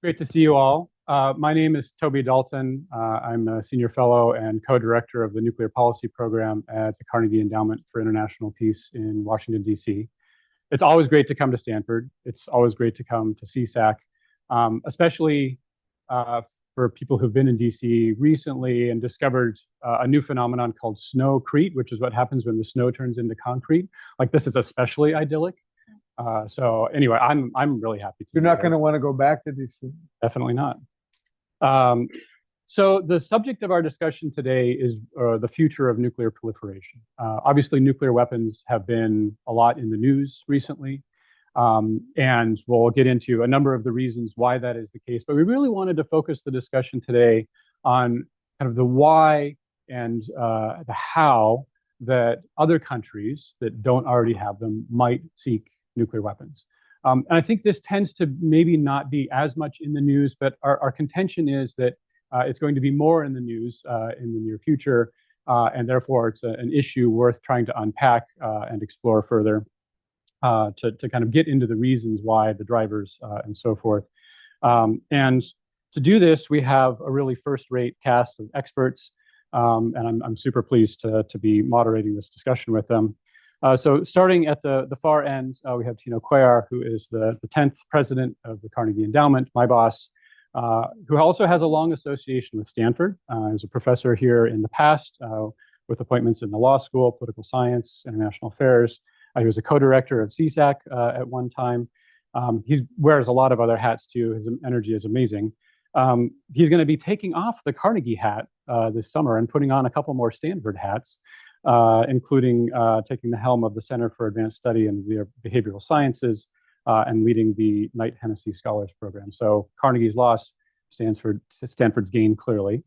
Great to see you all. My name is Toby Dalton. I'm a senior fellow and co-director of the nuclear policy program at the Carnegie Endowment for International Peace in Washington, D.C. It's always great to come to Stanford. It's always great to come to CSAC, especially for people who've been in D.C. recently and discovered a new phenomenon called snowcrete, which is what happens when the snow turns into concrete. Like, this is especially idyllic. So anyway, I'm really happy to. You're not going to want to go back to DC. Definitely not. So the subject of our discussion today is the future of nuclear proliferation. Obviously, nuclear weapons have been a lot in the news recently, and we'll get into a number of the reasons why that is the case. But we really wanted to focus the discussion today on kind of the why and the how that other countries that don't already have them might seek nuclear weapons. And I think this tends to maybe not be as much in the news, but our contention is that it's going to be more in the news in the near future, and therefore it's an issue worth trying to unpack and explore further to kind of get into the reasons why, the drivers, and so forth. And to do this, we have a really first-rate cast of experts, and I'm super pleased to be moderating this discussion with them. So starting at the far end, we have Cuéllar, who is the 10th president of the Carnegie Endowment, my boss, who also has a long association with Stanford. As a professor here in the past, with appointments in the law school, political science, international affairs. He was a co-director of CSAC at one time. He wears a lot of other hats too. His energy is amazing. He's going to be taking off the Carnegie hat this summer and putting on a couple more Stanford hats, including taking the helm of the Center for Advanced Study in the Behavioral Sciences and leading the Knight Hennessy Scholars Program. So Carnegie's loss, Stanford's gain, clearly.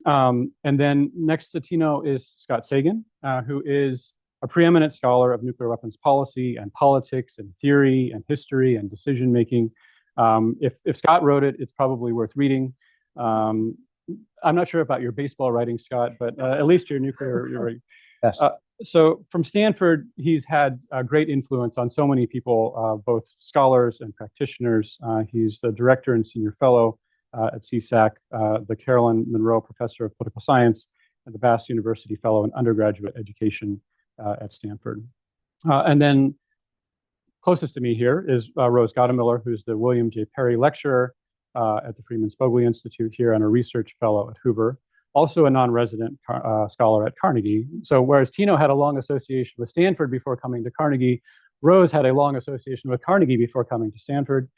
And then next to Tino is Scott Sagan, who is a preeminent scholar of nuclear weapons policy and politics and theory and history and decision-making. If Scott wrote it, it's probably worth reading. I'm not sure about your baseball writing, Scott, but at least your nuclear, you're right. Yes. So from Stanford, he's had a great influence on so many people, both scholars and practitioners. He's the director and senior fellow at CSAC, the Carolyn Monroe Professor of Political Science, and the Bass University Fellow in Undergraduate Education at Stanford. And then closest to me here is Rose Gottemoeller, who's the William J. Perry Lecturer at the Freeman Spogli Institute here and a research fellow at Hoover, also a non-resident scholar at Carnegie. So whereas Tino had a long association with Stanford before coming to Carnegie, Rose had a long association with Carnegie before coming to Stanford,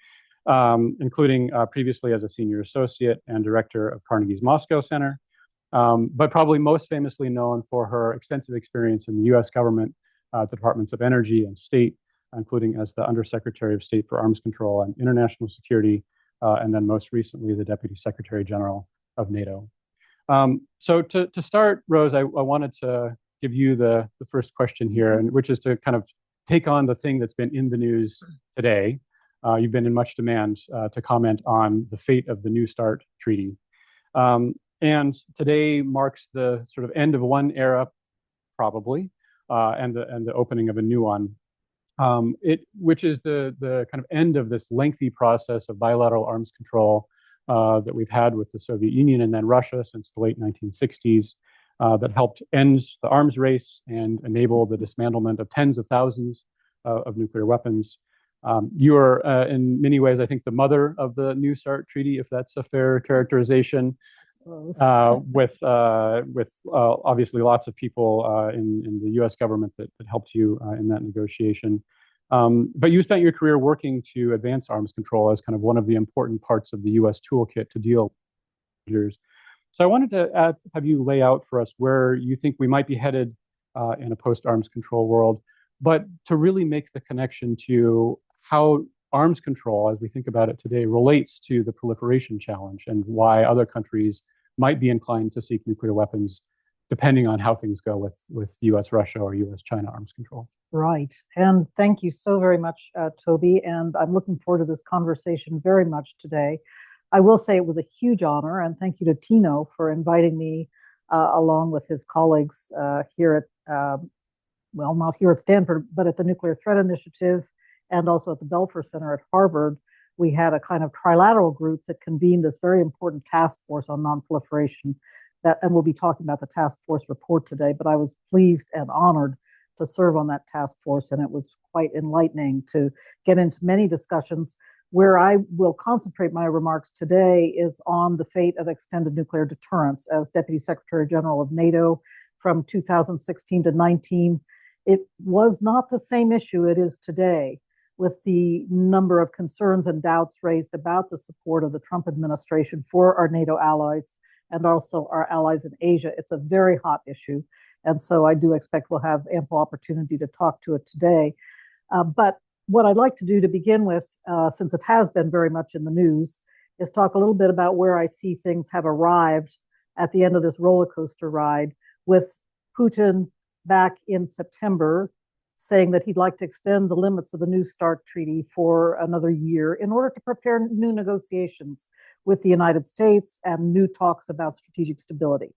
including previously as a senior associate and director of Carnegie's Moscow Center, but probably most famously known for her extensive experience in the U.S. government, the Departments of Energy and State, including as the Undersecretary of State for Arms Control and International Security, and then most recently, the Deputy Secretary General of NATO. So to start, Rose, I wanted to give you the first question here, and which is to kind of take on the thing that's been in the news today. You've been in much demand to comment on the fate of the New START treaty. And today marks the sort of end of one era, probably, and the opening of a new one. Which is the kind of end of this lengthy process of bilateral arms control that we've had with the Soviet Union and then Russia since the late 1960s, that helped end the arms race and enable the dismantlement of tens of thousands of nuclear weapons. You are, in many ways, I think, the mother of the New START treaty, if that's a fair characterization. With obviously lots of people in the U.S. government that helped you in that negotiation. But you spent your career working to advance arms control as kind of one of the important parts of the U.S. toolkit to deal with. So I wanted to have you lay out for us where you think we might be headed in a post-arms control world, but to really make the connection to how arms control, as we think about it today, relates to the proliferation challenge and why other countries might be inclined to seek nuclear weapons, depending on how things go with U.S. Russia or U.S. China arms control. Right. And thank you so very much, Toby. And I'm looking forward to this conversation very much today. I will say it was a huge honor, and thank you to Tino for inviting me along with his colleagues here at, well, not here at Stanford, but at the Nuclear Threat Initiative and also at the Belfer Center at Harvard we had a kind of trilateral group that convened this very important task force on nonproliferation. And we'll be talking about the task force report today, but I was pleased and honored to serve on that task force, and it was quite enlightening to get into many discussions. Where I will concentrate my remarks today is on the fate of extended nuclear deterrence. As Deputy Secretary General of NATO from 2016 to 19, it was not the same issue it is today, with the number of concerns and doubts raised about the support of the Trump administration for our NATO allies and also our allies in Asia. It's a very hot issue. And so I do expect we'll have ample opportunity to talk to it today. But what I'd like to do to begin with, since it has been very much in the news, is talk a little bit about where I see things have arrived at the end of this roller coaster ride, with Putin back in September saying that he'd like to extend the limits of the New START treaty for another year in order to prepare new negotiations with the United States and new talks about strategic stability.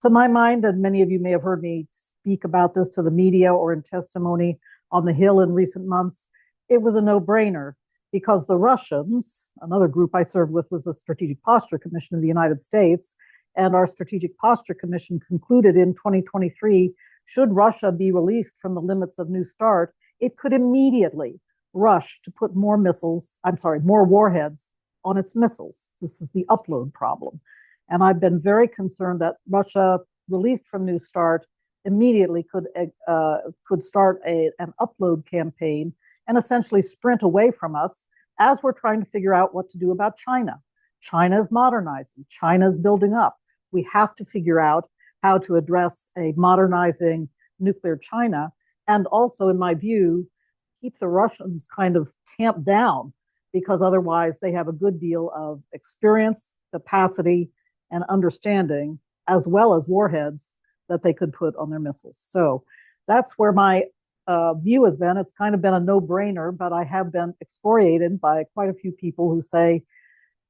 To my mind, and many of you may have heard me speak about this to the media or in testimony on the Hill in recent months, it was a no-brainer, because the Russians, another group I served with was the Strategic Posture Commission in the United States, and our Strategic Posture Commission concluded in 2023, should Russia be released from the limits of New START, it could immediately rush to put more warheads on its missiles. This is the upload problem. And I've been very concerned that Russia, released from New START, immediately could start an upload campaign and essentially sprint away from us as we're trying to figure out what to do about China. China is modernizing. China is building up. We have to figure out how to address a modernizing nuclear China, and also, in my view, keep the Russians kind of tamped down, because otherwise they have a good deal of experience, capacity, and understanding, as well as warheads that they could put on their missiles. So that's where my view has been. It's kind of been a no-brainer, but I have been excoriated by quite a few people who say,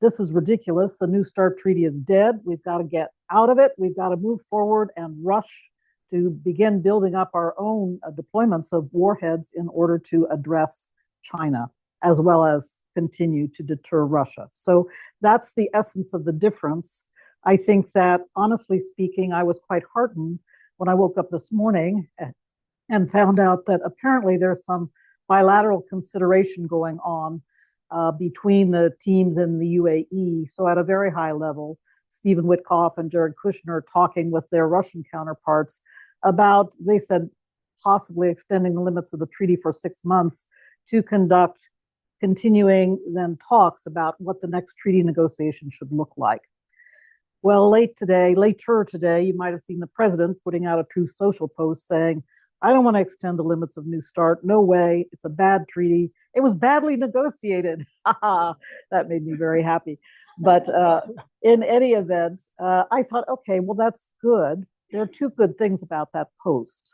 this is ridiculous. The New START treaty is dead. We've got to get out of it. We've got to move forward and rush to begin building up our own deployments of warheads in order to address China, as well as continue to deter Russia. So that's the essence of the difference. I think that, honestly speaking, I was quite heartened when I woke up this morning and found out that apparently there's some bilateral consideration going on between the teams in the UAE. So at a very high level, Stephen Witkoff and Jared Kushner talking with their Russian counterparts about, they said, possibly extending the limits of the treaty for 6 months to conduct continuing then talks about what the next treaty negotiation should look like. Well, later today, you might have seen the president putting out a Truth Social post saying, I don't want to extend the limits of New START. No way. It's a bad treaty. It was badly negotiated. That made me very happy. But in any event, I thought, okay, well, that's good. There are two good things about that post.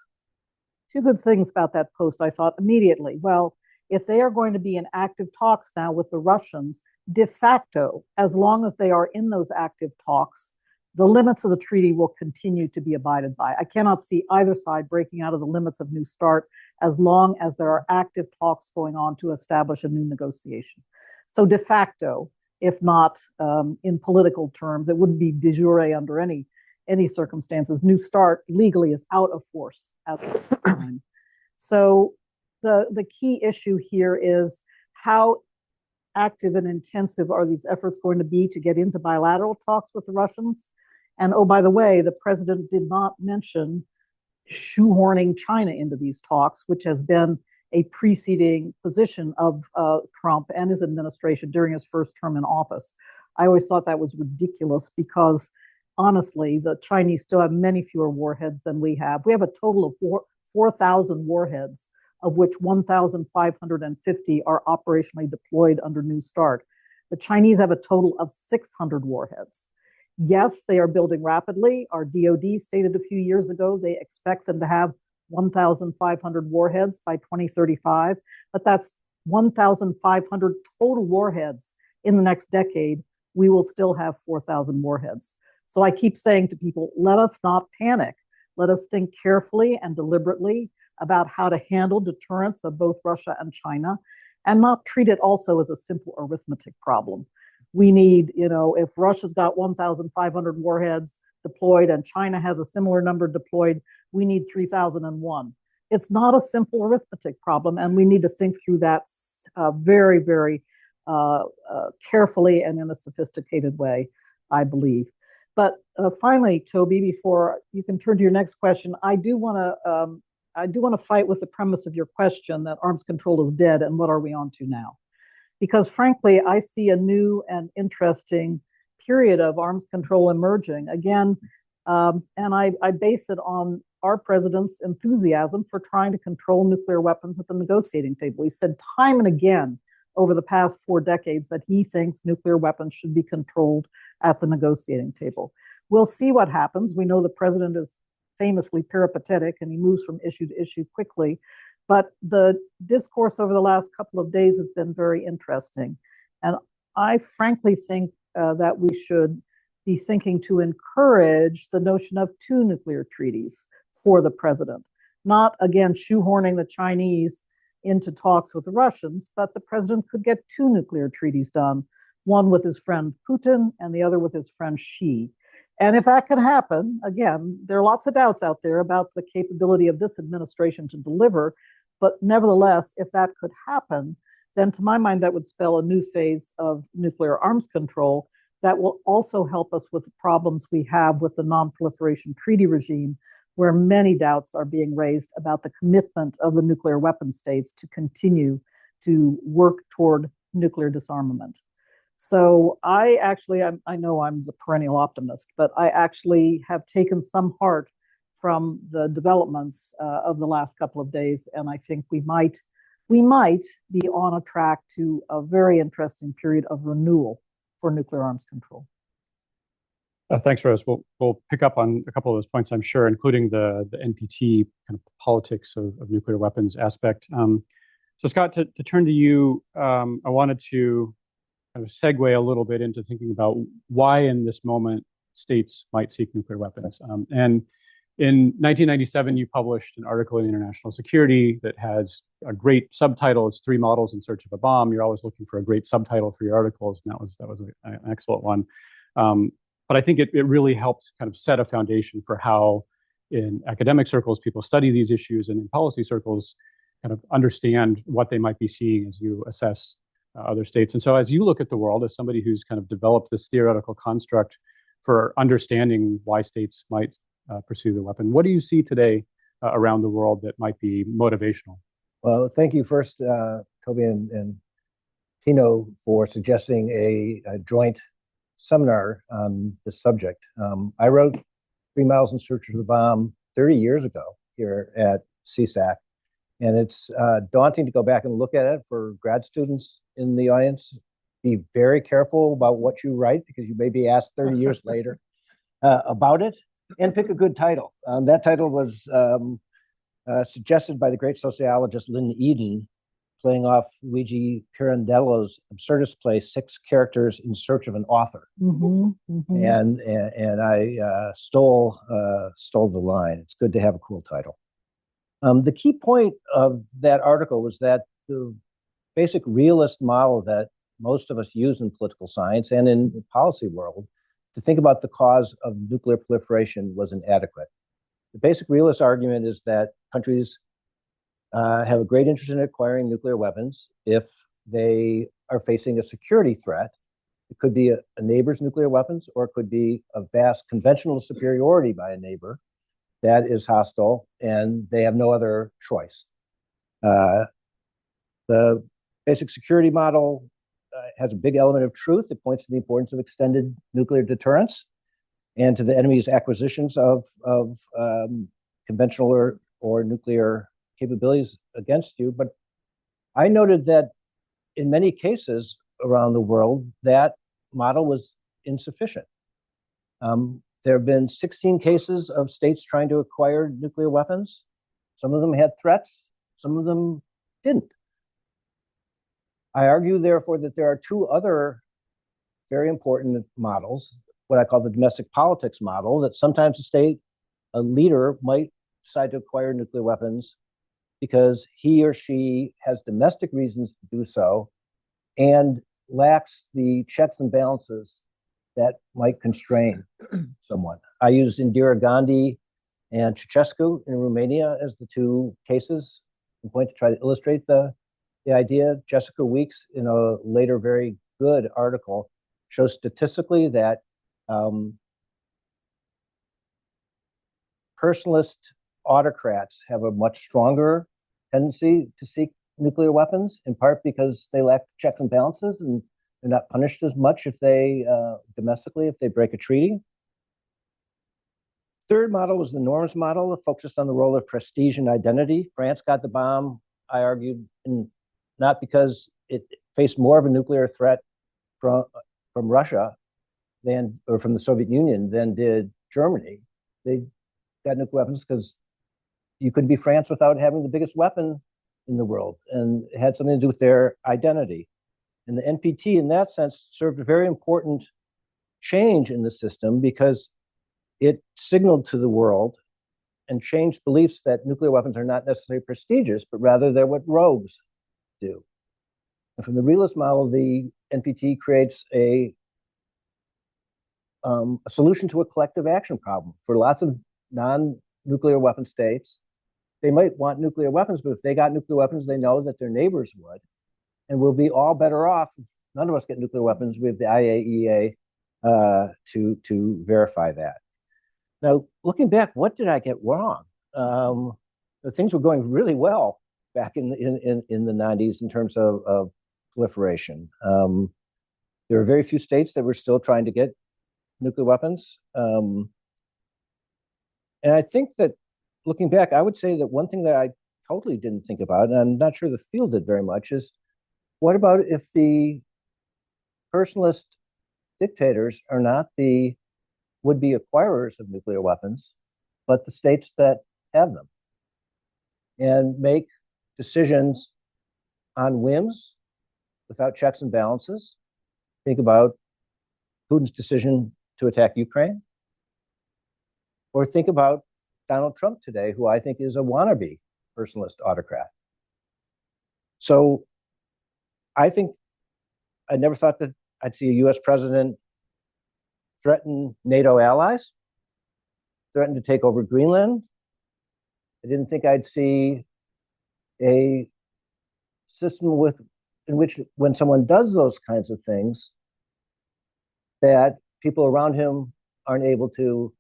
Two good things about that post, I thought immediately. Well, if they are going to be in active talks now with the Russians, de facto, as long as they are in those active talks, the limits of the treaty will continue to be abided by. I cannot see either side breaking out of the limits of New START as long as there are active talks going on to establish a new negotiation. So de facto, if not in political terms, it wouldn't be de jure under any circumstances. New START legally is out of force at this time. So the key issue here is how active and intensive are these efforts going to be to get into bilateral talks with the Russians? And oh, by the way, the president did not mention shoehorning China into these talks, which has been a preceding position of Trump and his administration during his first term in office. I always thought that was ridiculous because, honestly, the Chinese still have many fewer warheads than we have. We have a total of 4,000 warheads, of which 1,550 are operationally deployed under New START. The Chinese have a total of 600 warheads. Yes, they are building rapidly. Our DoD stated a few years ago they expect them to have 1,500 warheads by 2035, but that's 1,500 total warheads in the next decade. We will still have 4,000 warheads. So I keep saying to people, let us not panic. Let us think carefully and deliberately about how to handle deterrence of both Russia and China. and not treat it also as a simple arithmetic problem. We need, if Russia's got 1,500 warheads deployed and China has a similar number deployed, we need 3,001. It's not a simple arithmetic problem, and we need to think through that very, very carefully and in a sophisticated way, I believe. But finally, Toby, before you can turn to your next question, I do want to fight with the premise of your question that arms control is dead, and what are we on to now? Because frankly, I see a new and interesting period of arms control emerging again, and I base it on our president's enthusiasm for trying to control nuclear weapons at the negotiating table. He said time and again over the past 4 decades that he thinks nuclear weapons should be controlled at the negotiating table. We'll see what happens. We know the president is famously peripatetic and he moves from issue to issue quickly. But the discourse over the last couple of days has been very interesting. And I frankly think that we should be thinking to encourage the notion of 2 nuclear treaties for the president. Not, again, shoehorning the Chinese into talks with the Russians, but the president could get 2 nuclear treaties done, one with his friend Putin and the other with his friend Xi. And if that could happen, again, there are lots of doubts out there about the capability of this administration to deliver, but nevertheless, if that could happen, then to my mind, that would spell a new phase of nuclear arms control that will also help us with the problems we have with the non-proliferation treaty regime, where many doubts are being raised about the commitment of the nuclear weapon states to continue to work toward nuclear disarmament. So I know I'm the perennial optimist, but I actually have taken some heart from the developments of the last couple of days, and I think we might be on a track to a very interesting period of renewal for nuclear arms control. Thanks, Rose. We'll pick up on a couple of those points, I'm sure, including the NPT kind of politics of nuclear weapons aspect. So, Scott, to turn to you, I wanted to kind of segue a little bit into thinking about why, in this moment, states might seek nuclear weapons. And in 1997, you published an article in International Security that has a great subtitle. It's 3 Models in Search of a Bomb. You're always looking for a great subtitle for your articles, and that was an excellent one. But I think it really helped kind of set a foundation for how, in academic circles, people study these issues, and in policy circles, kind of understand what they might be seeing as you assess other states. And so as you look at the world, as somebody who's kind of developed this theoretical construct for understanding why states might pursue the weapon, what do you see today around the world that might be motivational? Well, thank you first, Toby and Tino, for suggesting a joint seminar on this subject. I wrote 3 Miles in Search of the Bomb 30 years ago here at CSAC, and it's daunting to go back and look at it for grad students in the audience. Be very careful about what you write, because you may be asked 30 years later about it, and pick a good title. That title was suggested by the great sociologist Lynn Eden, playing off Luigi Pirandello's absurdist play, 6 Characters in Search of an Author. Mm-hmm, mm-hmm. And I stole the line. It's good to have a cool title. The key point of that article was that the basic realist model that most of us use in political science and in the policy world to think about the cause of nuclear proliferation was inadequate. The basic realist argument is that countries have a great interest in acquiring nuclear weapons if they are facing a security threat. It could be a neighbor's nuclear weapons, or it could be a vast conventional superiority by a neighbor that is hostile, and they have no other choice. The basic security model has a big element of truth. It points to the importance of extended nuclear deterrence and to the enemy's acquisitions of conventional or nuclear capabilities against you. But I noted that in many cases around the world, that model was insufficient. There have been 16 cases of states trying to acquire nuclear weapons. Some of them had threats, some of them didn't. I argue, therefore, that there are 2 other very important models, what I call the domestic politics model, that sometimes a leader might decide to acquire nuclear weapons because he or she has domestic reasons to do so and lacks the checks and balances that might constrain someone. I used Indira Gandhi and Ceausescu in Romania as the two cases. I'm going to try to illustrate the idea. Jessica Weeks, in a later very good article, shows statistically that personalist autocrats have a much stronger tendency to seek nuclear weapons, in part because they lack checks and balances and they're not punished as much if they domestically, if they break a treaty. Third model was the norms model that focused on the role of prestige and identity. France got the bomb, I argued, not because it faced more of a nuclear threat from Russia or from the Soviet Union than did Germany. They got nuclear weapons because you could be France without having the biggest weapon in the world, and it had something to do with their identity. And the NPT, in that sense, served a very important change in the system because it signaled to the world and changed beliefs that nuclear weapons are not necessarily prestigious, but rather they're what rogues do. And from the realist model, the NPT creates a solution to a collective action problem. For lots of non-nuclear weapon states, they might want nuclear weapons, but if they got nuclear weapons, they know that their neighbors would. And we'll be all better off if none of us get nuclear weapons. We have the IAEA to verify that. Now, looking back, what did I get wrong? Things were going really well back in the 90s in terms of proliferation. There were very few states that were still trying to get nuclear weapons. And I think that looking back, I would say that one thing that I totally didn't think about, and I'm not sure the field did very much, is what about if the personalist dictators are not the would-be acquirers of nuclear weapons, but the states that have them, and make decisions on whims without checks and balances? Think about Putin's decision to attack Ukraine, or think about Donald Trump today, who I think is a wannabe personalist autocrat. So I think I never thought that I'd see a US president threaten NATO allies, threaten to take over Greenland. I didn't think I'd see a system in which when someone does those kinds of things, that people around him aren't able to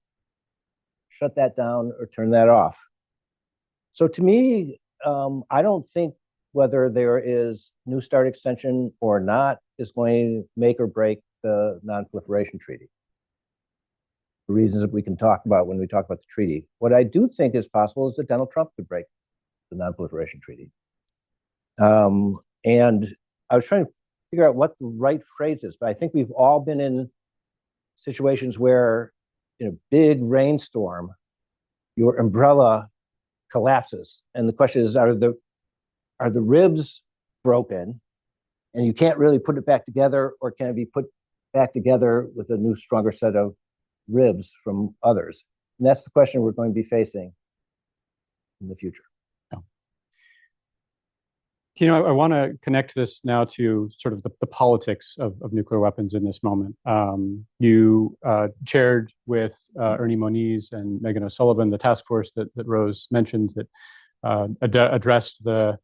shut that down or turn that off. So to me, I don't think whether there is New START extension or not is going to make or break the non-proliferation treaty, for reasons that we can talk about when we talk about the treaty. What I do think is possible is that Donald Trump could break the non-proliferation treaty. And I was trying to figure out what the right phrase is, but I think we've all been in situations where in a big rainstorm, your umbrella collapses. And the question is, are the ribs broken and you can't really put it back together, or can it be put back together with a new, stronger set of ribs from others? And that's the question we're going to be facing in the future. I want to connect this now to sort of the politics of nuclear weapons in this moment. You chaired with Ernie Moniz and Megan O'Sullivan the task force that Rose mentioned that addressed the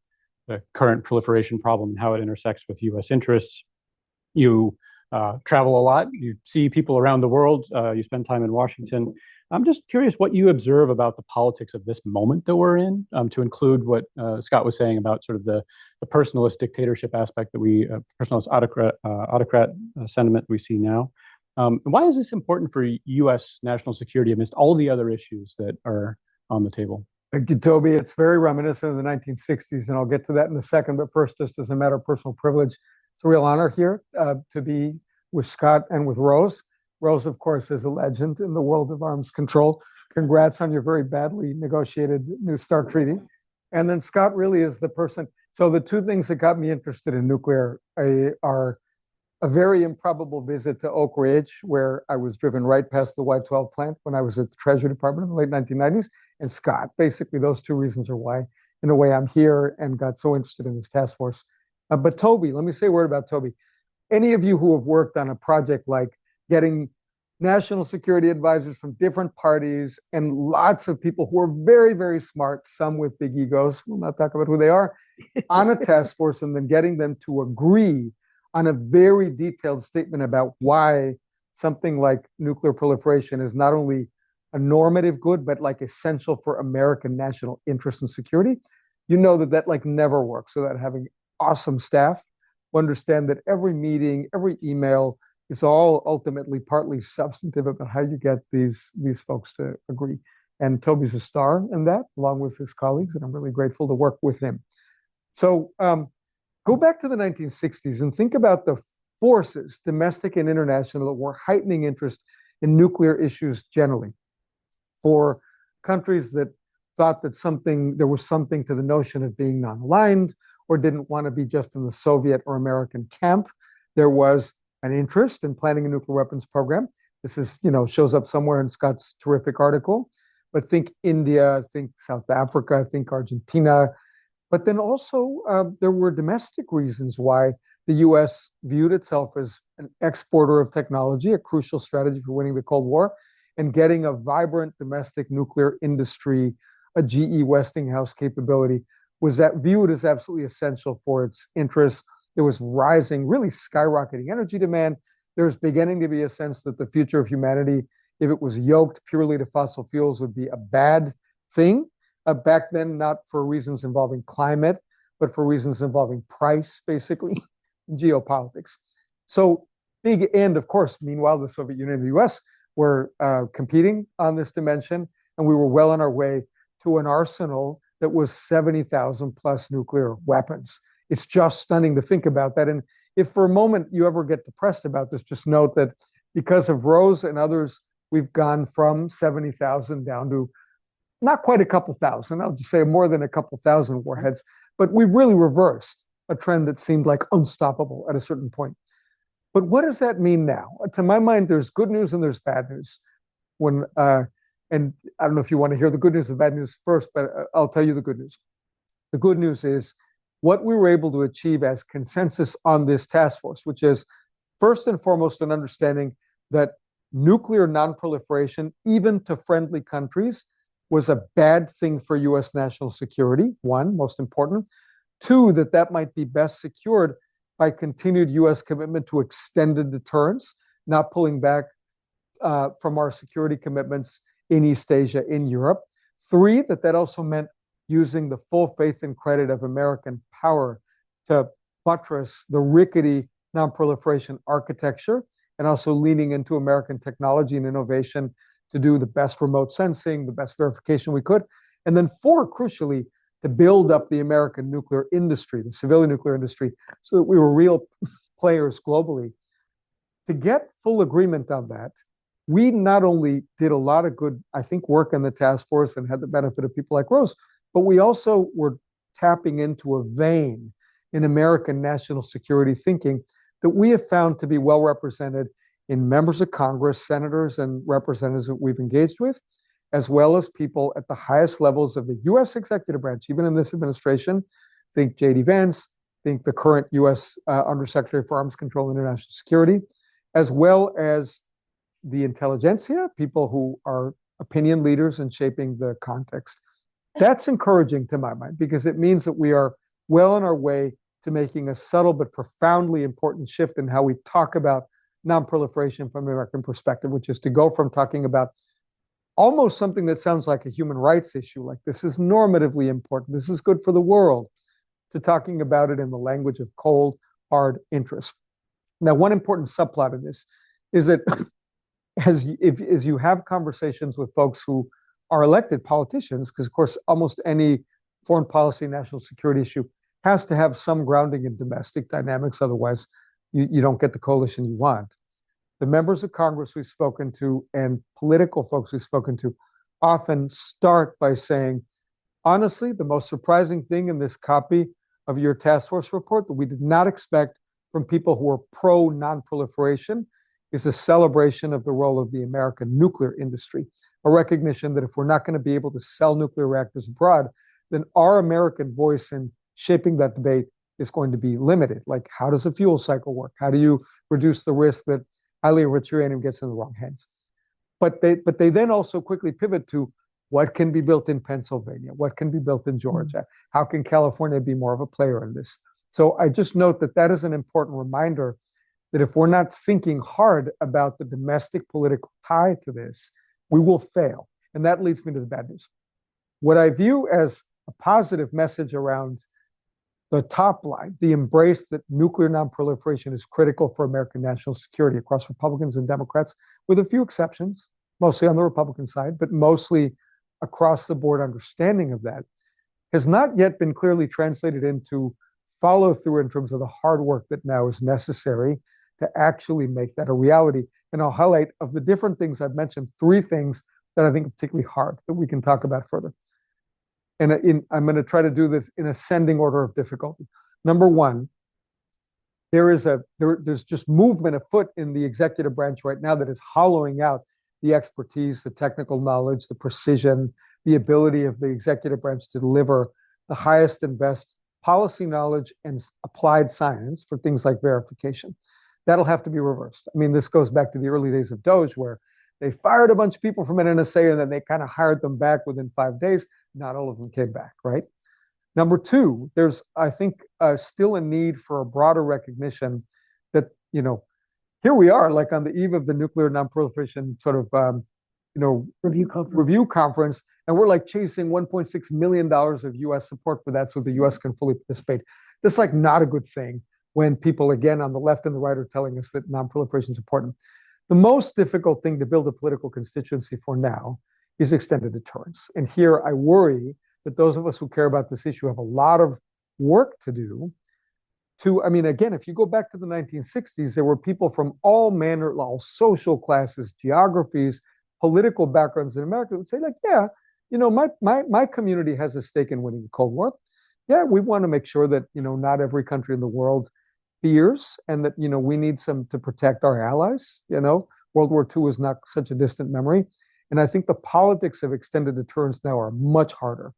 current proliferation problem and how it intersects with U.S. interests. You travel a lot. You see people around the world. You spend time in Washington. I'm just curious what you observe about the politics of this moment that we're in, to include what Scott was saying about sort of the personalist dictatorship aspect that personalist autocrat sentiment we see now. Why is this important for U.S. national security amidst all the other issues that are on the table? Thank you, Toby. It's very reminiscent of the 1960s, and I'll get to that in a second. But first, just as a matter of personal privilege, it's a real honor here to be with Scott and with Rose. Rose, of course, is a legend in the world of arms control. Congrats on your very badly negotiated New START treaty. And then Scott really is the person. So the two things that got me interested in nuclear are a very improbable visit to Oak Ridge, where I was driven right past the Y-12 plant when I was at the Treasury Department in the late 1990s, and Scott. Basically, those two reasons are why in a way I'm here and got so interested in this task force. But Toby, let me say a word about Toby. Any of you who have worked on a project like getting national security advisors from different parties and lots of people who are very, very smart, some with big egos, we'll not talk about who they are, on a task force, and then getting them to agree on a very detailed statement about why something like nuclear proliferation is not only a normative good, but like essential for American national interest and security, you know that like never works. So that having awesome staff who understand that every meeting, every email is all ultimately partly substantive about how you get these folks to agree. And Toby's a star in that, along with his colleagues, and I'm really grateful to work with him. So go back to the 1960s and think about the forces, domestic and international, that were heightening interest in nuclear issues generally. For countries that thought that there was something to the notion of being non-aligned or didn't want to be just in the Soviet or American camp, there was an interest in planning a nuclear weapons program. This is, shows up somewhere in Scott's terrific article. But think India, think South Africa, think Argentina. But then also there were domestic reasons why the U.S. viewed itself as an exporter of technology, a crucial strategy for winning the Cold War, and getting a vibrant domestic nuclear industry, a GE Westinghouse capability, was that viewed as absolutely essential for its interests. There was rising, really skyrocketing energy demand. There was beginning to be a sense that the future of humanity, if it was yoked purely to fossil fuels, would be a bad thing. Back then, not for reasons involving climate, but for reasons involving price, basically, geopolitics. So big, and of course, meanwhile, the Soviet Union and the US were competing on this dimension, and we were well on our way to an arsenal that was 70,000 plus nuclear weapons. It's just stunning to think about that. And if for a moment you ever get depressed about this, just note that because of Rose and others, we've gone from 70,000 down to not quite a couple thousand. I'll just say more than a couple thousand warheads, but we've really reversed a trend that seemed like unstoppable at a certain point. But what does that mean now? To my mind, there's good news and there's bad news. And I don't know if you want to hear the good news and bad news first, but I'll tell you the good news. The good news is what we were able to achieve as consensus on this task force, which is first and foremost an understanding that nuclear non-proliferation, even to friendly countries, was a bad thing for US national security, one, most important. Two, that might be best secured by continued US commitment to extended deterrence, not pulling back from our security commitments in East Asia, in Europe. Three, that also meant using the full faith and credit of American power to buttress the rickety non-proliferation architecture, and also leaning into American technology and innovation to do the best remote sensing, the best verification we could. And then four, crucially, to build up the American nuclear industry, the civilian nuclear industry, so that we were real players globally. To get full agreement on that, we not only did a lot of good, I think, work in the task force and had the benefit of people like Rose, but we also were tapping into a vein in American national security thinking that we have found to be well represented in members of Congress, senators, and representatives that we've engaged with, as well as people at the highest levels of the US executive branch, even in this administration. Think J.D. Vance, think the current US Undersecretary for Arms Control and International Security, as well as the intelligentsia, people who are opinion leaders in shaping the context. That's encouraging to my mind, because it means that we are well on our way to making a subtle but profoundly important shift in how we talk about non-proliferation from an American perspective, which is to go from talking about almost something that sounds like a human rights issue, like this is normatively important, this is good for the world, to talking about it in the language of cold, hard interest. Now, one important subplot of this is that as you have conversations with folks who are elected politicians, because of course almost any foreign policy, national security issue has to have some grounding in domestic dynamics, otherwise you don't get the coalition you want. The members of Congress we've spoken to and political folks we've spoken to often start by saying, honestly, the most surprising thing in this copy of your task force report that we did not expect from people who are pro non-proliferation is a celebration of the role of the American nuclear industry, a recognition that if we're not going to be able to sell nuclear reactors abroad, then our American voice in shaping that debate is going to be limited. Like, how does a fuel cycle work? How do you reduce the risk that highly enriched uranium gets in the wrong hands? But they then also quickly pivot to what can be built in Pennsylvania, what can be built in Georgia, how can California be more of a player in this? So I just note that that is an important reminder that if we're not thinking hard about the domestic political tie to this, we will fail. And that leads me to the bad news. What I view as a positive message around the top line, the embrace that nuclear nonproliferation is critical for American national security across Republicans and Democrats, with a few exceptions, mostly on the Republican side, but mostly across the board understanding of that, has not yet been clearly translated into follow through in terms of the hard work that now is necessary to actually make that a reality. And I'll highlight, of the different things I've mentioned, 3 things that I think are particularly hard that we can talk about further. And I'm going to try to do this in ascending order of difficulty. Number 1, there's just movement afoot in the executive branch right now that is hollowing out the expertise, the technical knowledge, the precision, the ability of the executive branch to deliver the highest and best policy knowledge and applied science for things like verification. That'll have to be reversed. I mean, this goes back to the early days of DOGE, where they fired a bunch of people from an NSA and then they kind of hired them back within 5 days. Not all of them came back, right? Number 2, there's, I think, still a need for a broader recognition that, here we are, like on the eve of the nuclear nonproliferation sort of, review conference, and we're like chasing $1.6 million of U.S. support for that, so the U.S. can fully participate. That's like not a good thing when people, again, on the left and the right, are telling us that nonproliferation is important. The most difficult thing to build a political constituency for now is extended deterrence. And here I worry that those of us who care about this issue have a lot of work to do. Again, if you go back to the 1960s, there were people from all social classes, geographies, political backgrounds in America who would say, like, yeah, my community has a stake in winning the Cold War. Yeah, we want to make sure that, not every country in the world fears, and that, we need some to protect our allies. World War II is not such a distant memory. And I think the politics of extended deterrence now are much harder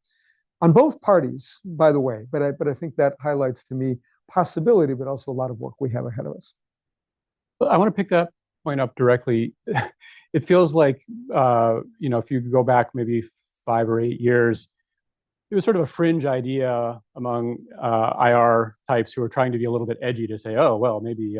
on both parties, by the way. But I think that highlights to me possibility, but also a lot of work we have ahead of us. I want to pick that point up directly. It feels like, if you go back maybe 5 or 8 years, it was sort of a fringe idea among IR types who were trying to be a little bit edgy to say, oh, well, maybe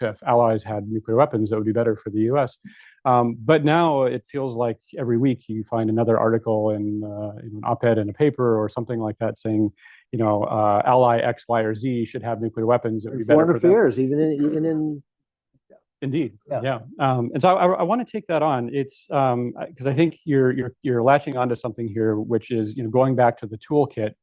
if allies had nuclear weapons, that would be better for the U.S. But now it feels like every week you find another article in an op-ed in a paper or something like that saying, ally X, Y, or Z should have nuclear weapons. It would be better for them. Foreign affairs, even in Indeed, yeah. And so I want to take that on. It's because I think you're latching onto something here, which is going back to the toolkit.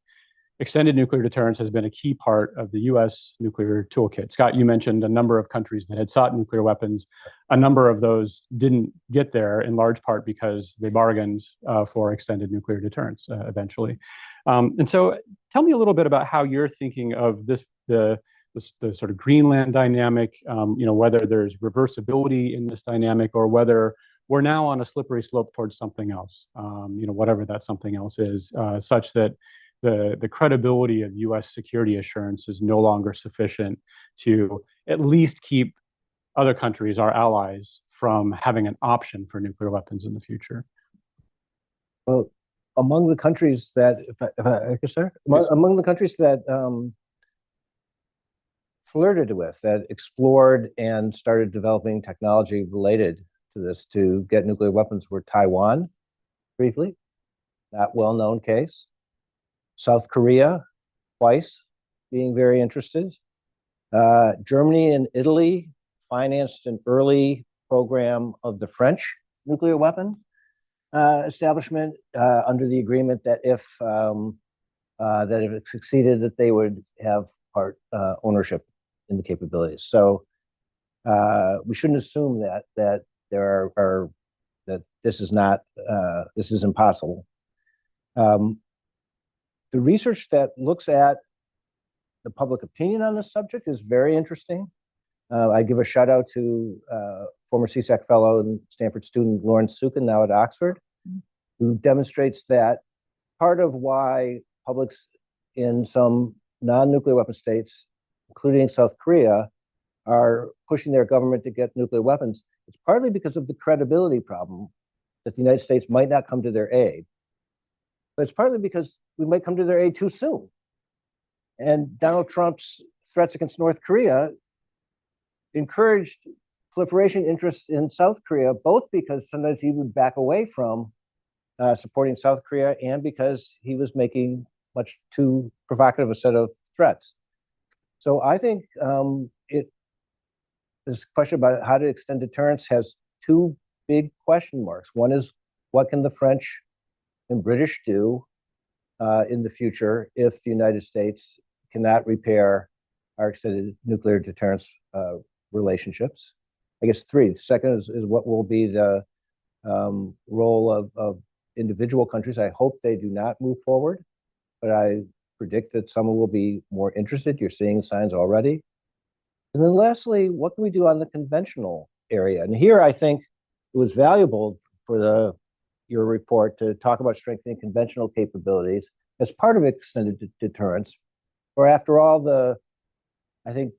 Extended nuclear deterrence has been a key part of the U.S. nuclear toolkit. Scott, you mentioned a number of countries that had sought nuclear weapons. A number of those didn't get there, in large part because they bargained for extended nuclear deterrence eventually. And so, tell me a little bit about how you're thinking of the sort of Greenland dynamic, whether there's reversibility in this dynamic or whether we're now on a slippery slope towards something else, whatever that something else is, such that the credibility of U.S. security assurance is no longer sufficient to at least keep other countries, our allies, from having an option for nuclear weapons in the future. Well, among the countries that, among the countries that flirted with, that explored and started developing technology related to this to get nuclear weapons, were Taiwan, briefly, that well-known case. South Korea, twice, being very interested. Germany and Italy financed an early program of the French nuclear weapon establishment under the agreement that if it succeeded, that they would have part ownership in the capabilities. So we shouldn't assume that there are that this is not this is impossible. The research that looks at the public opinion on this subject is very interesting. I give a shout out to former CSAC fellow and Stanford student Lawrence Sukin, now at Oxford, who demonstrates that part of why publics in some non-nuclear weapon states, including South Korea, are pushing their government to get nuclear weapons, it's partly because of the credibility problem that the United States might not come to their aid. But it's partly because we might come to their aid too soon. And Donald Trump's threats against North Korea encouraged proliferation interests in South Korea, both because sometimes he would back away from supporting South Korea and because he was making much too provocative a set of threats. So I think this question about how to extend deterrence has two big question marks. One is, what can the French and British do in the future if the United States cannot repair our extended nuclear deterrence relationships? I guess three. The second is what will be the role of individual countries. I hope they do not move forward, but I predict that some will be more interested. You're seeing signs already. And then lastly, what can we do on the conventional area? And here I think it was valuable for your report to talk about strengthening conventional capabilities as part of extended deterrence. For after all, I think,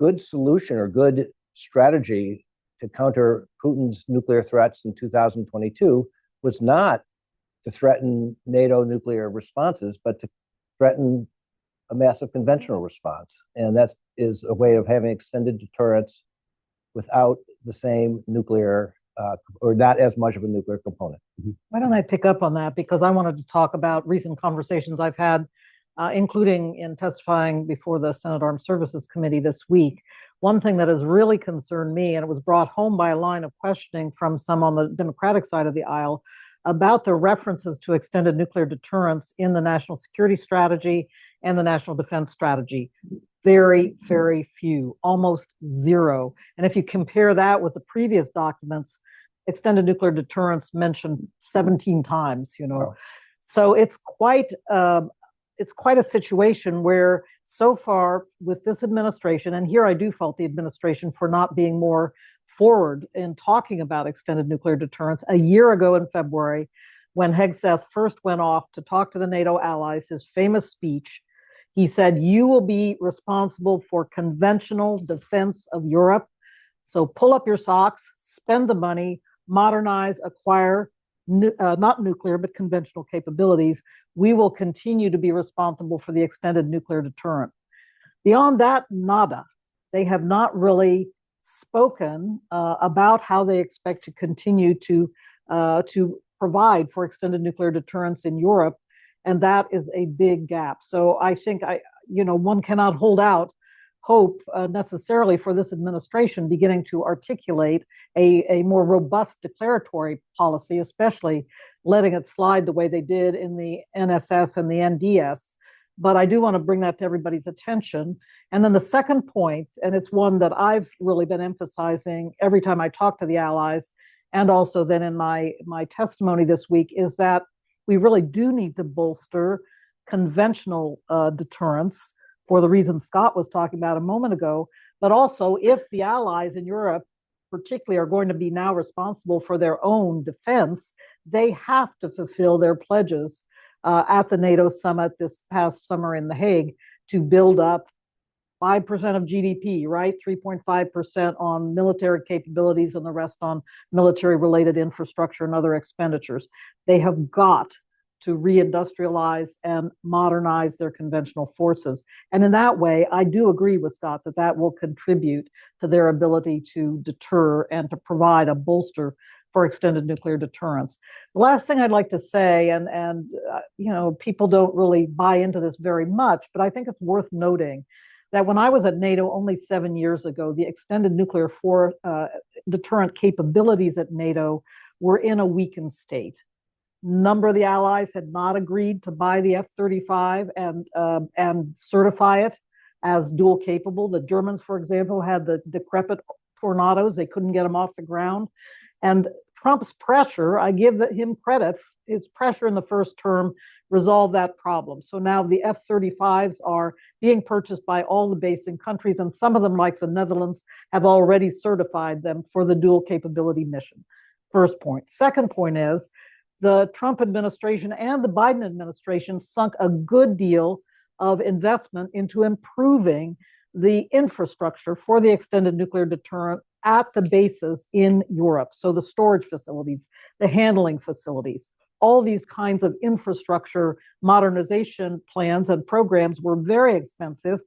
good solution or good strategy to counter Putin's nuclear threats in 2022 was not to threaten NATO nuclear responses, but to threaten a massive conventional response. And that is a way of having extended deterrence without the same nuclear or not as much of a nuclear component. Why don't I pick up on that? Because I wanted to talk about recent conversations I've had, including in testifying before the Senate Armed Services Committee this week. One thing that has really concerned me, and it was brought home by a line of questioning from some on the Democratic side of the aisle, about the references to extended nuclear deterrence in the national security strategy and the national defense strategy. Very, very few, almost zero. And if you compare that with the previous documents, extended nuclear deterrence mentioned 17 times, Wow. So it's quite a situation where so far with this administration, and here I do fault the administration for not being more forward in talking about extended nuclear deterrence. A year ago in February, when Hegseth first went off to talk to the NATO allies, his famous speech, he said, "You will be responsible for conventional defense of Europe. So pull up your socks, spend the money, modernize, acquire not nuclear, but conventional capabilities. We will continue to be responsible for the extended nuclear deterrent." Beyond that, nada. They have not really spoken about how they expect to continue to provide for extended nuclear deterrence in Europe, and that is a big gap. So I think one cannot hold out hope necessarily for this administration beginning to articulate a more robust declaratory policy, especially letting it slide the way they did in the NSS and the NDS. But I do want to bring that to everybody's attention. And then the second point, and it's one that I've really been emphasizing every time I talk to the allies, and also then in my testimony this week, is that we really do need to bolster conventional deterrence for the reasons Scott was talking about a moment ago. But also, if the allies in Europe particularly are going to be now responsible for their own defense, they have to fulfill their pledges at the NATO summit this past summer in The Hague to build up 5% of GDP, right? 3.5% on military capabilities and the rest on military-related infrastructure and other expenditures. They have got to reindustrialize and modernize their conventional forces. And in that way, I do agree with Scott that that will contribute to their ability to deter and to provide a bolster for extended nuclear deterrence. The last thing I'd like to say, and people don't really buy into this very much, but I think it's worth noting that when I was at NATO only 7 years ago, the extended nuclear deterrent capabilities at NATO were in a weakened state. Number of the allies had not agreed to buy the F-35 and certify it as dual capable. The Germans, for example, had the decrepit Tornados. They couldn't get them off the ground. And Trump's pressure, I give him credit, his pressure in the first term resolved that problem. So now the F-35s are being purchased by all the basing countries, and some of them, like the Netherlands, have already certified them for the dual capability mission. First point. Second point is, the Trump administration and the Biden administration sunk a good deal of investment into improving the infrastructure for the extended nuclear deterrent at the bases in Europe. So the storage facilities, the handling facilities, all these kinds of infrastructure modernization plans and programs were very expensive,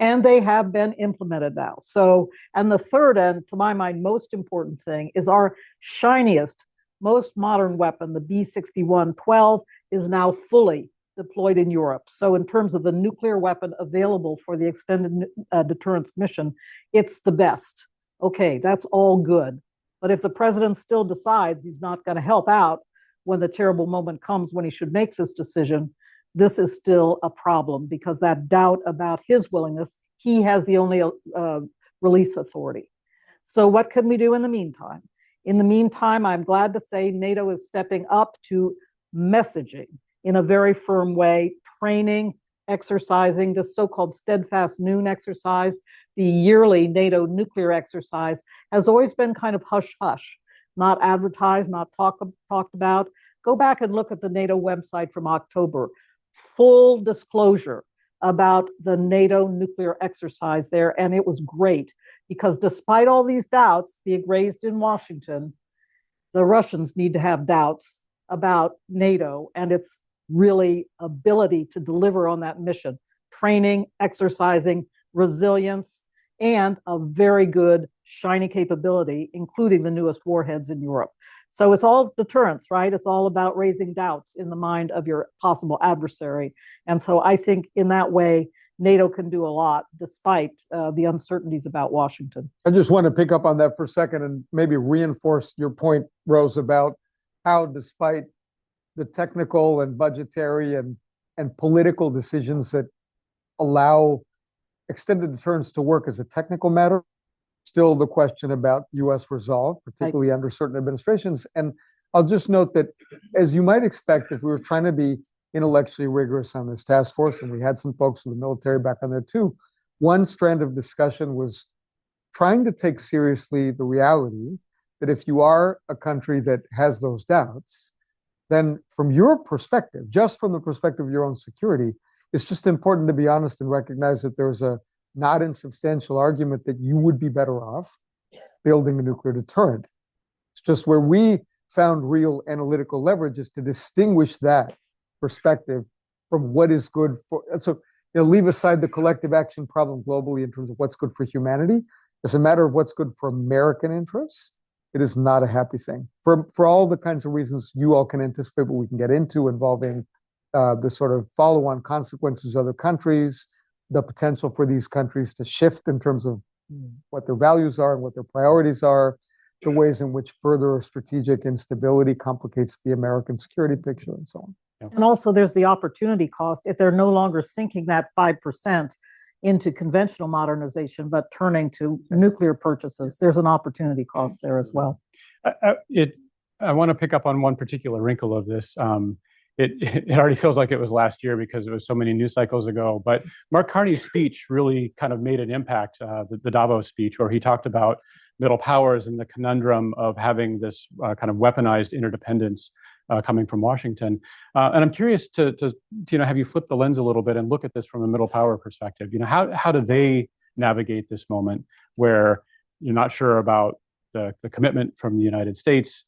and they have been implemented now. So, and the third, and to my mind, most important thing is our shiniest, most modern weapon, the B-61-12, is now fully deployed in Europe. So in terms of the nuclear weapon available for the extended deterrence mission, it's the best. Okay, that's all good. But if the president still decides he's not going to help out when the terrible moment comes when he should make this decision, this is still a problem, because that doubt about his willingness, he has the only release authority. So what can we do in the meantime? In the meantime, I'm glad to say NATO is stepping up to messaging in a very firm way, training, exercising, the so-called steadfast noon exercise, the yearly NATO nuclear exercise, has always been kind of hush-hush, not advertised, not talked about. Go back and look at the NATO website from October. Full disclosure about the NATO nuclear exercise there, and it was great, because despite all these doubts being raised in Washington, the Russians need to have doubts about NATO and its really ability to deliver on that mission. Training, exercising, resilience, and a very good, shiny capability, including the newest warheads in Europe. So it's all deterrence, right? It's all about raising doubts in the mind of your possible adversary. And so I think in that way, NATO can do a lot despite the uncertainties about Washington. I just want to pick up on that for a second and maybe reinforce your point, Rose, about how despite the technical and budgetary and political decisions that allow extended deterrence to work as a technical matter, still the question about U.S. resolve, particularly under certain administrations. And I'll just note that, as you might expect, if we were trying to be intellectually rigorous on this task force, and we had some folks from the military back on there too, one strand of discussion was trying to take seriously the reality that if you are a country that has those doubts, then from your perspective, just from the perspective of your own security, it's just important to be honest and recognize that there's a not insubstantial argument that you would be better off building a nuclear deterrent. It's just where we found real analytical leverage is to distinguish that perspective from what is good for, so leave aside the collective action problem globally in terms of what's good for humanity. As a matter of what's good for American interests, it is not a happy thing for all the kinds of reasons you all can anticipate, but we can get into, involving the sort of follow-on consequences of other countries, the potential for these countries to shift in terms of what their values are and what their priorities are, the ways in which further strategic instability complicates the American security picture, and so on. And also there's the opportunity cost if they're no longer sinking that 5% into conventional modernization, but turning to nuclear purchases. There's an opportunity cost there as well. I want to pick up on one particular wrinkle of this. It already feels like it was last year because it was so many news cycles ago, but Mark Carney's speech really kind of made an impact, the Davos speech, where he talked about middle powers and the conundrum of having this kind of weaponized interdependence coming from Washington. And I'm curious to have you flip the lens a little bit and look at this from a middle power perspective. How do they navigate this moment where you're not sure about the commitment from the United States?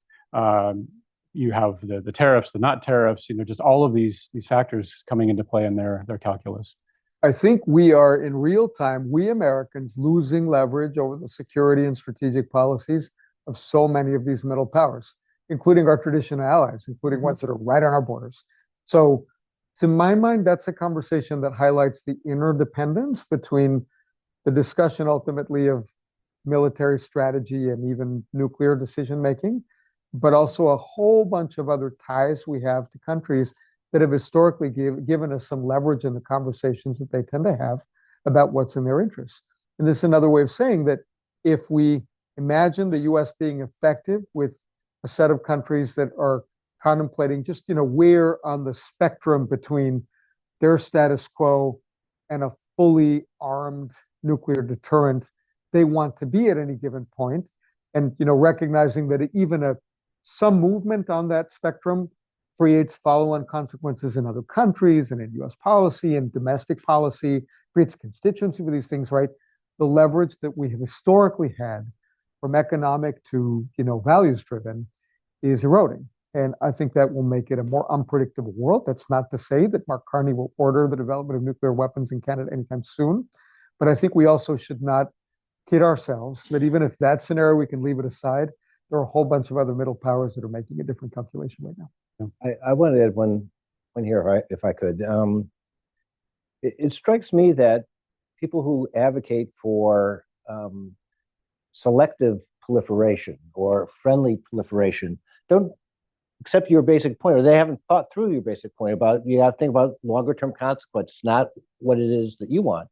You have the tariffs, the not tariffs, just all of these factors coming into play in their calculus. I think we are in real time, we Americans, losing leverage over the security and strategic policies of so many of these middle powers, including our traditional allies, including ones that are right on our borders. So to my mind, that's a conversation that highlights the interdependence between the discussion ultimately of military strategy and even nuclear decision-making, but also a whole bunch of other ties we have to countries that have historically given us some leverage in the conversations that they tend to have about what's in their interests. And this is another way of saying that if we imagine the U.S. being effective with a set of countries that are contemplating just, where on the spectrum between their status quo and a fully armed nuclear deterrent they want to be at any given point, and, recognizing that even some movement on that spectrum creates follow-on consequences in other countries and in U.S. policy and domestic policy, creates constituency for these things, right? The leverage that we have historically had from economic to, values-driven is eroding. And I think that will make it a more unpredictable world. That's not to say that Mark Carney will order the development of nuclear weapons in Canada anytime soon. But I think we also should not kid ourselves that even if that scenario, we can leave it aside, there are a whole bunch of other middle powers that are making a different calculation right now. I want to add one here, if I could. It strikes me that people who advocate for selective proliferation or friendly proliferation don't accept your basic point, or they haven't thought through your basic point about you got to think about longer term consequences, not what it is that you want.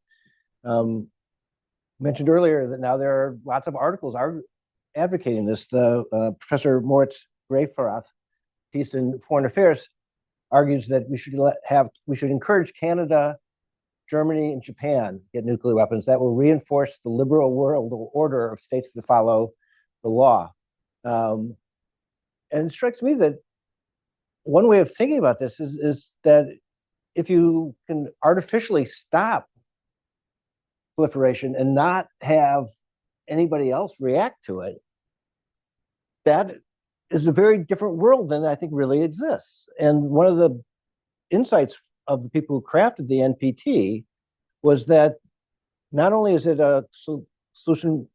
Mentioned earlier that now there are lots of articles advocating this. The Professor Moritz Greyfroth piece in Foreign Affairs argues that we should encourage Canada, Germany, and Japan get nuclear weapons. That will reinforce the liberal world order of states that follow the law. And it strikes me that one way of thinking about this is that if you can artificially stop proliferation and not have anybody else react to it, that is a very different world than I think really exists. And one of the insights of the people who crafted the NPT was that not only is it a solution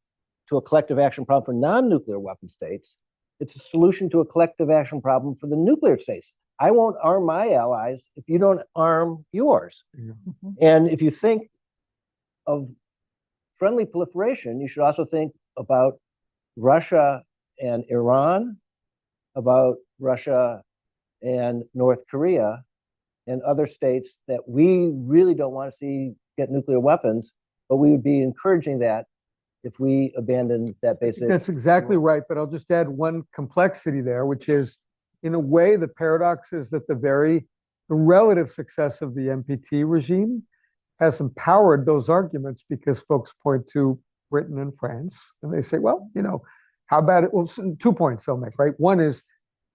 to a collective action problem for non-nuclear weapon states, it's a solution to a collective action problem for the nuclear states. I won't arm my allies if you don't arm yours. Mm-hmm. And if you think of friendly proliferation, you should also think about Russia and Iran, about Russia and North Korea, and other states that we really don't want to see get nuclear weapons, but we would be encouraging that if we abandon that basic. That's exactly right, but I'll just add one complexity there, which is, in a way, the paradox is that the relative success of the NPT regime has empowered those arguments, because folks point to Britain and France and they say, well, how about it? Well, 2 points they'll make, right? One is,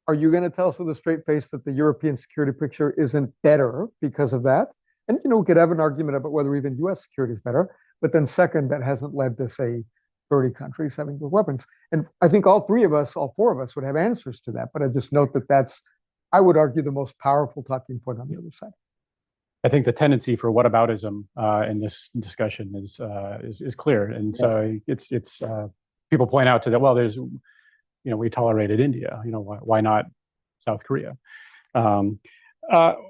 are you going to tell us with a straight face that the European security picture isn't better because of that? And, we could have an argument about whether even U.S. security is better. But then second, that hasn't led to, say, 30 countries having weapons. And I think all four of us would have answers to that. But I just note that that's, I would argue, the most powerful talking point on the other side. I think the tendency for whataboutism in this discussion is clear. And so it's people point out to that, well, there's, we tolerated India, why not South Korea?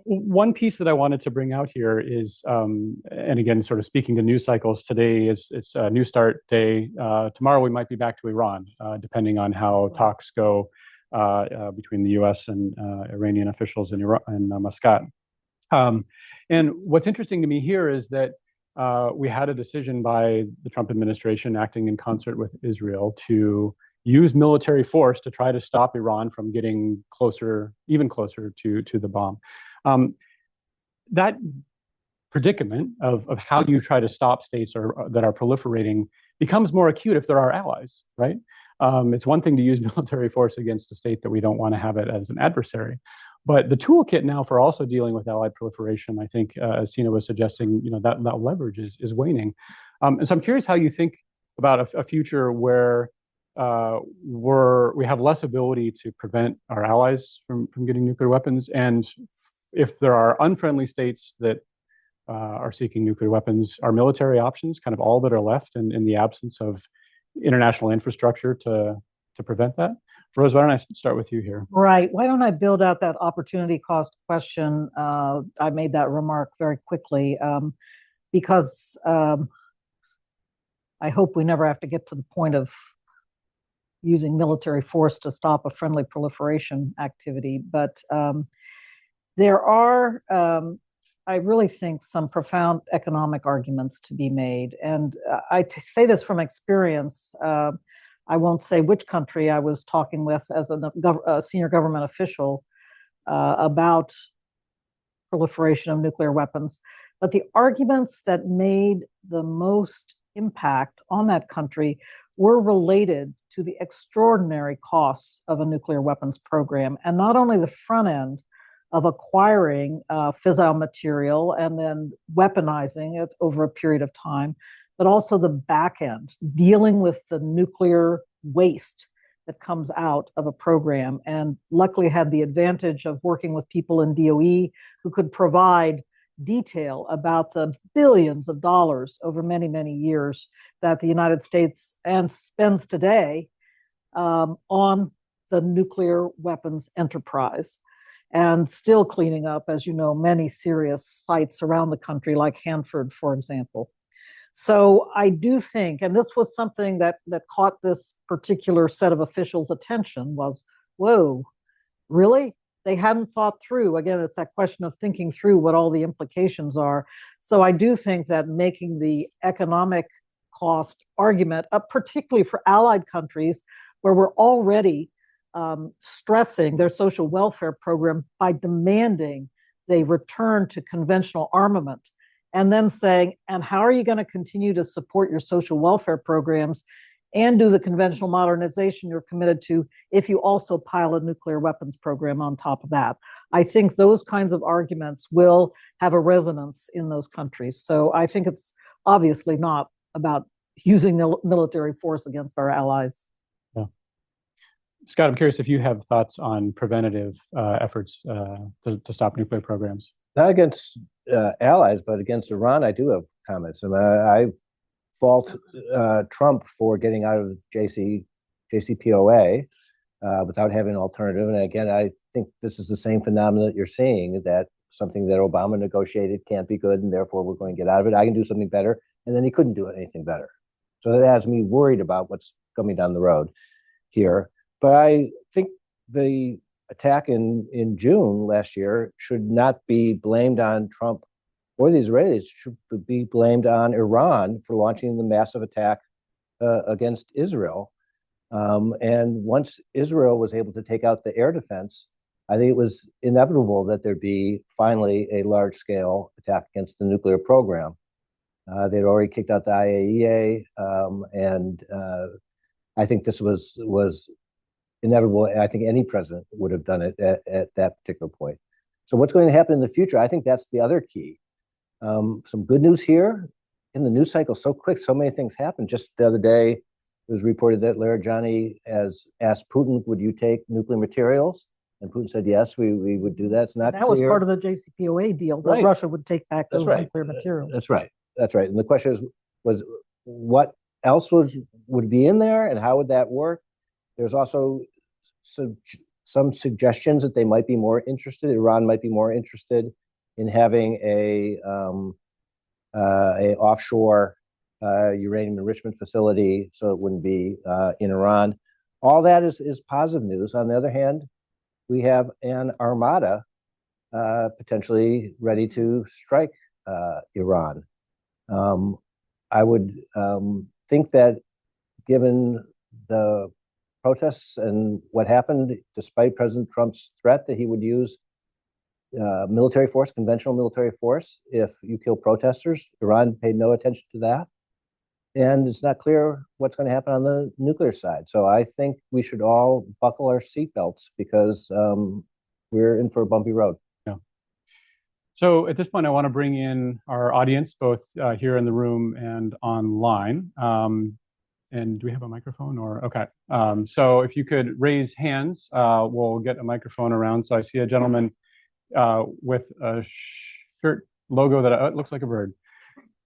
One piece that I wanted to bring out here is, and again, sort of speaking to news cycles, today it's a New START day. Tomorrow we might be back to Iran, depending on how talks go between the U.S. and Iranian officials in Muscat. And what's interesting to me here is that we had a decision by the Trump administration acting in concert with Israel to use military force to try to stop Iran from getting even closer to the bomb. That predicament of how you try to stop states that are proliferating becomes more acute if there are allies, right? It's one thing to use military force against a state that we don't want to have it as an adversary. But the toolkit now for also dealing with allied proliferation, I think, as Tina was suggesting, that leverage is waning. And so I'm curious how you think about a future where we have less ability to prevent our allies from getting nuclear weapons, and if there are unfriendly states that are seeking nuclear weapons, are military options kind of all that are left in the absence of international infrastructure to prevent that? Rose, why don't I start with you here? Right. Why don't I build out that opportunity cost question? I made that remark very quickly because I hope we never have to get to the point of using military force to stop a friendly proliferation activity. But there are, I really think, some profound economic arguments to be made. And I say this from experience. I won't say which country I was talking with as a senior government official about proliferation of nuclear weapons. But the arguments that made the most impact on that country were related to the extraordinary costs of a nuclear weapons program. And not only the front end, of acquiring fissile material and then weaponizing it over a period of time, but also the back end, dealing with the nuclear waste that comes out of a program. And luckily had the advantage of working with people in DOE who could provide detail about the billions of dollars over many, many years that the United States spends today on the nuclear weapons enterprise, and still cleaning up, as you know, many serious sites around the country, like Hanford, for example. So I do think, and this was something that caught this particular set of officials' attention, was, whoa, really? They hadn't thought through. Again, it's that question of thinking through what all the implications are. So I do think that making the economic cost argument, particularly for allied countries, where we're already stressing their social welfare program by demanding they return to conventional armament, and then saying, and how are you going to continue to support your social welfare programs and do the conventional modernization you're committed to if you also pile a nuclear weapons program on top of that? I think those kinds of arguments will have a resonance in those countries. So I think it's obviously not about using military force against our allies. Yeah. Scott, I'm curious if you have thoughts on preventative efforts to stop nuclear programs. Not against allies, but against Iran, I do have comments. I fault Trump for getting out of JCPOA without having an alternative. And again, I think this is the same phenomenon that you're seeing, that something that Obama negotiated can't be good, and therefore we're going to get out of it. I can do something better. And then he couldn't do anything better. So that has me worried about what's coming down the road here. But I think the attack in June last year should not be blamed on Trump or the Israelis. Should be blamed on Iran for launching the massive attack against Israel. And once Israel was able to take out the air defense, I think it was inevitable that there'd be finally a large-scale attack against the nuclear program. They'd already kicked out the IAEA, and I think this was inevitable. I think any president would have done it at that particular point. So what's going to happen in the future? I think that's the other key. Some good news here. In the news cycle, so quick, so many things happen. Just the other day, it was reported that Larijani has asked Putin, would you take nuclear materials? And Putin said, yes, we would do that. It's not that clear. was part of the JCPOA deal, that Right. Russia would take back those That's right. nuclear materials. That's right. That's right. And the question was what else would be in there, and how would that work? There's also some suggestions that they might be more interested, Iran might be more interested in having a offshore uranium enrichment facility, so it wouldn't be in Iran. All that is positive news. On the other hand, we have an armada potentially ready to strike Iran. I would think that given the protests and what happened, despite President Trump's threat that he would use military force, conventional military force, if you kill protesters, Iran paid no attention to that. And it's not clear what's going to happen on the nuclear side. So I think we should all buckle our seatbelts, because we're in for a bumpy road. Yeah. So at this point, I want to bring in our audience, both here in the room and online. And do we have a microphone or? Okay. So if you could raise hands, we'll get a microphone around. So I see a gentleman with a shirt logo that looks like a bird.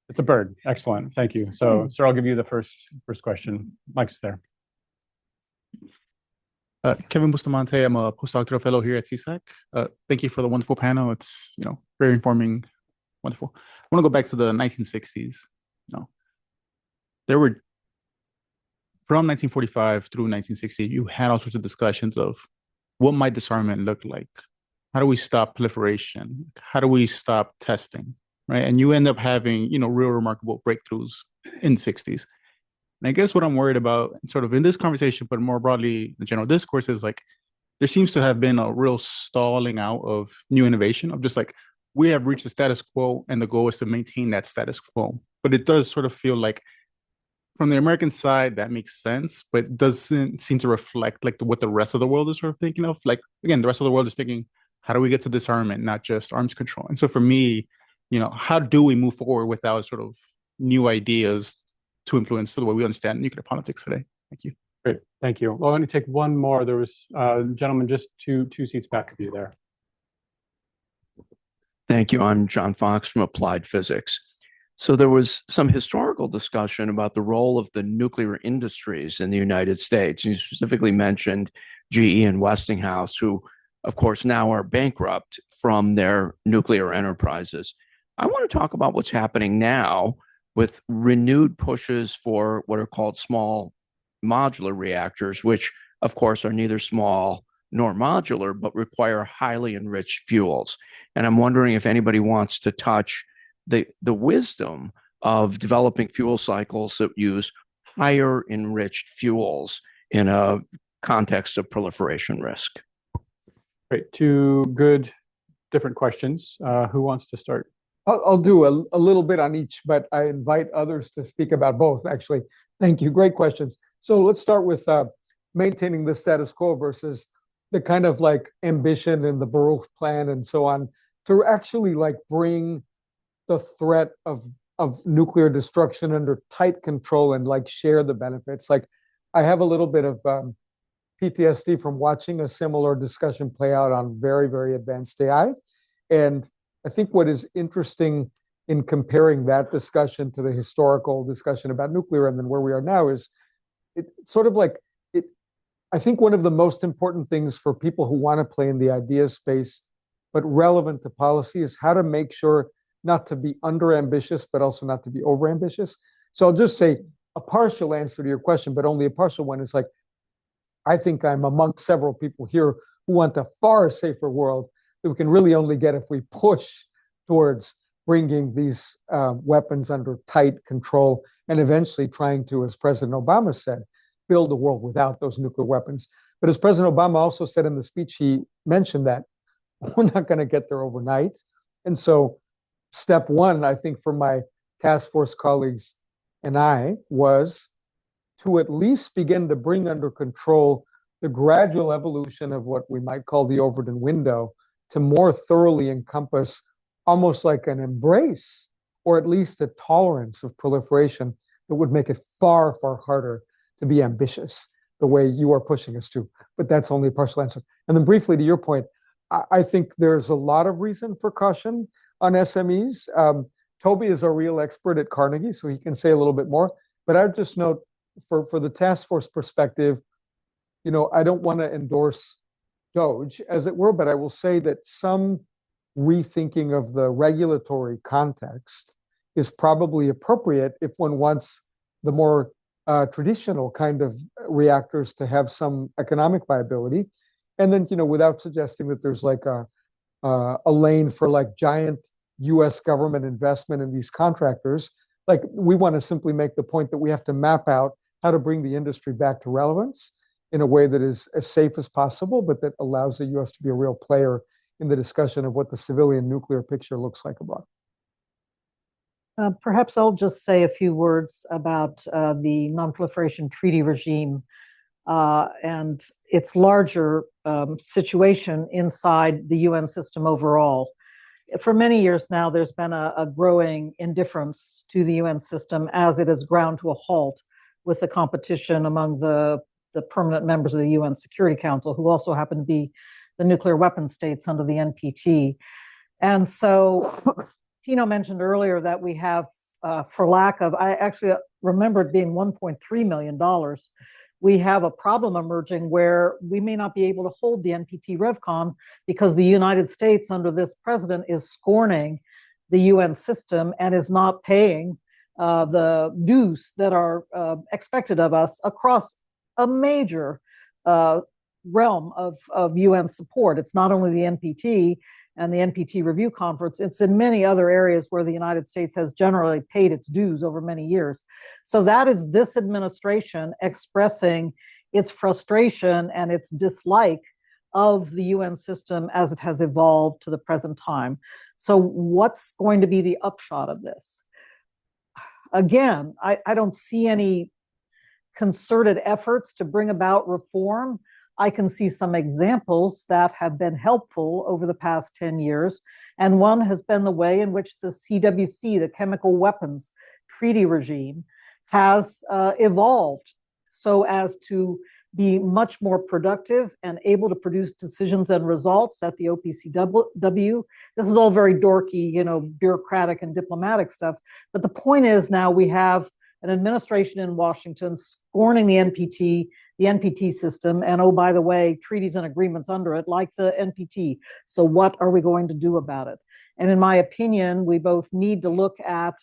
It's a bird. Excellent. Thank you. So, sir, I'll give you the first question. Mike's there. Kevin Bustamante. I'm a postdoctoral fellow here at CSAC. Thank you for the wonderful panel. It's very informing, wonderful. I want to go back to the 1960s. There were, from 1945 through 1960, you had all sorts of discussions of what might disarmament look like. How do we stop proliferation? How do we stop testing? Right, and you end up having real remarkable breakthroughs in the 60s. And I guess what I'm worried about, sort of in this conversation, but more broadly, the general discourse, is like there seems to have been a real stalling out of new innovation, of just like we have reached the status quo, and the goal is to maintain that status quo. But it does sort of feel like, from the American side, that makes sense, but it doesn't seem to reflect like what the rest of the world is sort of thinking of. Like, again, the rest of the world is thinking, How do we get to disarmament, not just arms control? And so for me, how do we move forward without sort of new ideas to influence the way we understand nuclear politics today? Thank you. Great, thank you. Well, I'm going to take one more. There was a gentleman just two seats back of you there. Thank you. I'm John Fox from Applied Physics. So there was some historical discussion about the role of the nuclear industries in the United States. You specifically mentioned GE and Westinghouse, who, of course, now are bankrupt from their nuclear enterprises. I want to talk about what's happening now with renewed pushes for what are called small modular reactors, which, of course, are neither small nor modular, but require highly enriched fuels. And I'm wondering if anybody wants to touch the wisdom of developing fuel cycles that use higher enriched fuels in a context of proliferation risk. Great, two good different questions. Who wants to start? I'll do a little bit on each, but I invite others to speak about both, actually. Thank you, great questions. So let's start with maintaining the status quo versus the kind of like ambition in the Baruch plan and so on to actually like bring the threat of nuclear destruction under tight control and like share the benefits. Like I have a little bit of PTSD from watching a similar discussion play out on very, very advanced AI. And I think what is interesting in comparing that discussion to the historical discussion about nuclear and then where we are now is it's sort of like it. I think one of the most important things for people who want to play in the idea space, but relevant to policy, is how to make sure not to be under ambitious, but also not to be over ambitious. So I'll just say a partial answer to your question, but only a partial one is like, I think I'm among several people here who want a far safer world that we can really only get if we push towards bringing these weapons under tight control and eventually trying to, as President Obama said, build a world without those nuclear weapons. But as President Obama also said in the speech, he mentioned that we're not going to get there overnight. And so step one, I think, for my task force colleagues and I was to at least begin to bring under control the gradual evolution of what we might call the Overton window to more thoroughly encompass almost like an embrace or at least a tolerance of proliferation that would make it far, far harder to be ambitious the way you are pushing us to. But that's only a partial answer. And then briefly to your point, I think there's a lot of reason for caution on SMEs. Toby is a real expert at Carnegie, so he can say a little bit more. But I'd just note for the task force perspective, I don't want to endorse Doge, as it were, but I will say that some rethinking of the regulatory context is probably appropriate if one wants the more traditional kind of reactors to have some economic viability. And then, without suggesting that there's like a lane for like giant U.S. government investment in these contractors, like we want to simply make the point that we have to map out how to bring the industry back to relevance in a way that is as safe as possible, but that allows the U.S. to be a real player in the discussion of what the civilian nuclear picture looks like abroad. Perhaps I'll just say a few words about the non-proliferation treaty regime and its larger situation inside the UN system overall. For many years now, there's been a growing indifference to the UN system as it has ground to a halt with the competition among the permanent members of the UN Security Council, who also happen to be the nuclear weapon states under the NPT. And so Tino mentioned earlier that we have, for lack of, I actually remember it being $1.3 million, we have a problem emerging where we may not be able to hold the NPT RevCon because the United States under this president is scorning the UN system and is not paying the dues that are expected of us across a major realm of UN support. It's not only the NPT and the NPT Review Conference, it's in many other areas where the United States has generally paid its dues over many years. So that is this administration expressing its frustration and its dislike of the UN system as it has evolved to the present time. So what's going to be the upshot of this? Again, I don't see any concerted efforts to bring about reform. I can see some examples that have been helpful over the past 10 years. And one has been the way in which the CWC, the Chemical Weapons Treaty Regime, has evolved so as to be much more productive and able to produce decisions and results at the OPCW. This is all very dorky, bureaucratic and diplomatic stuff. But the point is now we have an administration in Washington scorning the NPT system, and oh, by the way, treaties and agreements under it, like the NPT. So what are we going to do about it? And in my opinion, we both need to look at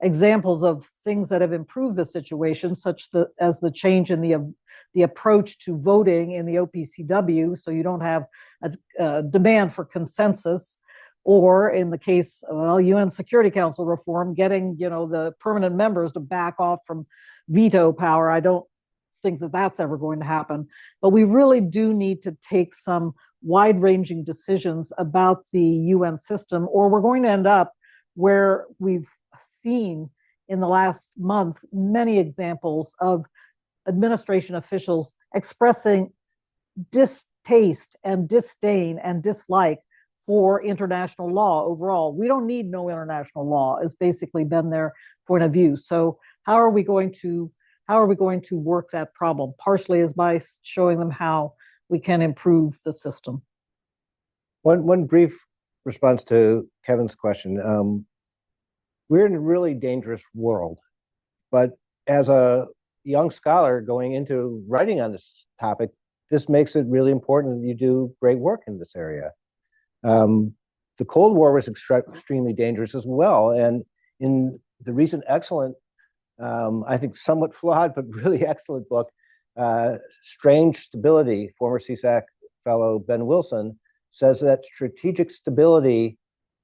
examples of things that have improved the situation, such as the change in the approach to voting in the OPCW, so you don't have a demand for consensus, or in the case of UN Security Council reform, getting the permanent members to back off from veto power. I don't think that that's ever going to happen, but we really do need to take some wide-ranging decisions about the UN system, or we're going to end up where we've seen in the last month many examples of administration officials expressing distaste and disdain and dislike for international law overall. We don't need no international law, has basically been their point of view. So how are we going to work that problem? Partially is by showing them how we can improve the system. One brief response to Kevin's question. We're in a really dangerous world, but as a young scholar going into writing on this topic, this makes it really important that you do great work in this area. The Cold War was extremely dangerous as well, and in the recent excellent, I think somewhat flawed, but really excellent book, Strange Stability, former CSAC fellow Ben Wilson says that strategic stability,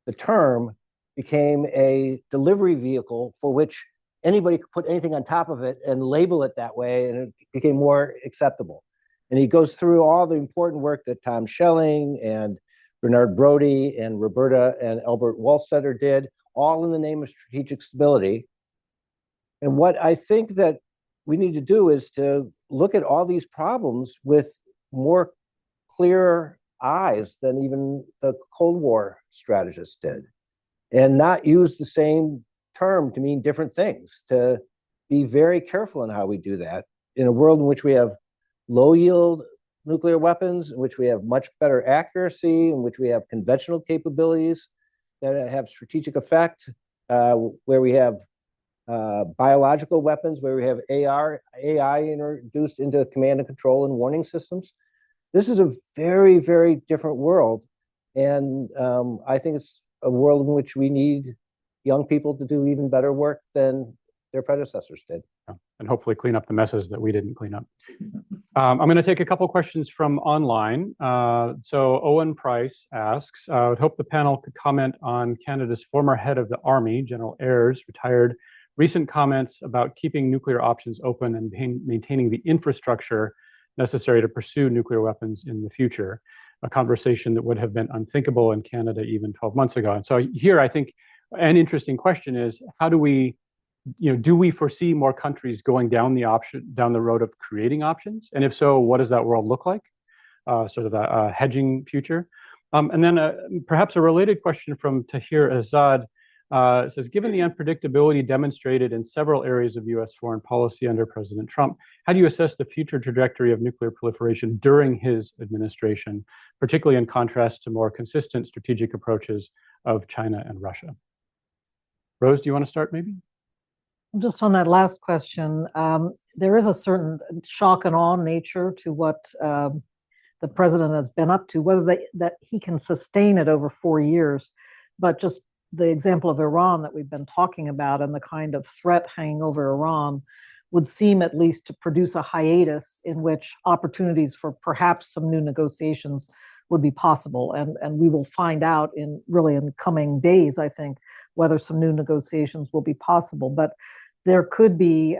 the term, became a delivery vehicle for which anybody could put anything on top of it and label it that way, and it became more acceptable. And he goes through all the important work that Tom Schelling and Bernard Brody and Roberta and Albert Wohlstetter did, all in the name of strategic stability. And what I think that we need to do is to look at all these problems with more clear eyes than even the Cold War strategists did, and not use the same term to mean different things, to be very careful in how we do that in a world in which we have low yield nuclear weapons, in which we have much better accuracy, in which we have conventional capabilities that have strategic effect, where we have biological weapons, where we have AI introduced into command and control and warning systems. This is a very, very different world. And I think it's a world in which we need young people to do even better work than their predecessors did. And hopefully clean up the messes that we didn't clean up. I'm going to take a couple questions from online. So Owen Price asks, I would hope the panel could comment on Canada's former head of the Army, General Ayres, retired, recent comments about keeping nuclear options open and maintaining the infrastructure necessary to pursue nuclear weapons in the future, a conversation that would have been unthinkable in Canada even 12 months ago. And so here, I think an interesting question is, how do we, do we foresee more countries going down the road of creating options? And if so, what does that world look like? Sort of a hedging future. And then perhaps a related question from Tahir Azad says, given the unpredictability demonstrated in several areas of U.S. foreign policy under President Trump, how do you assess the future trajectory of nuclear proliferation during his administration, particularly in contrast to more consistent strategic approaches of China and Russia? Rose, do you want to start maybe? Just on that last question, there is a certain shock and awe nature to what the president has been up to, whether that he can sustain it over 4 years. But just the example of Iran that we've been talking about and the kind of threat hanging over Iran would seem at least to produce a hiatus in which opportunities for perhaps some new negotiations would be possible. And we will find out in coming days, I think, whether some new negotiations will be possible. But there could be,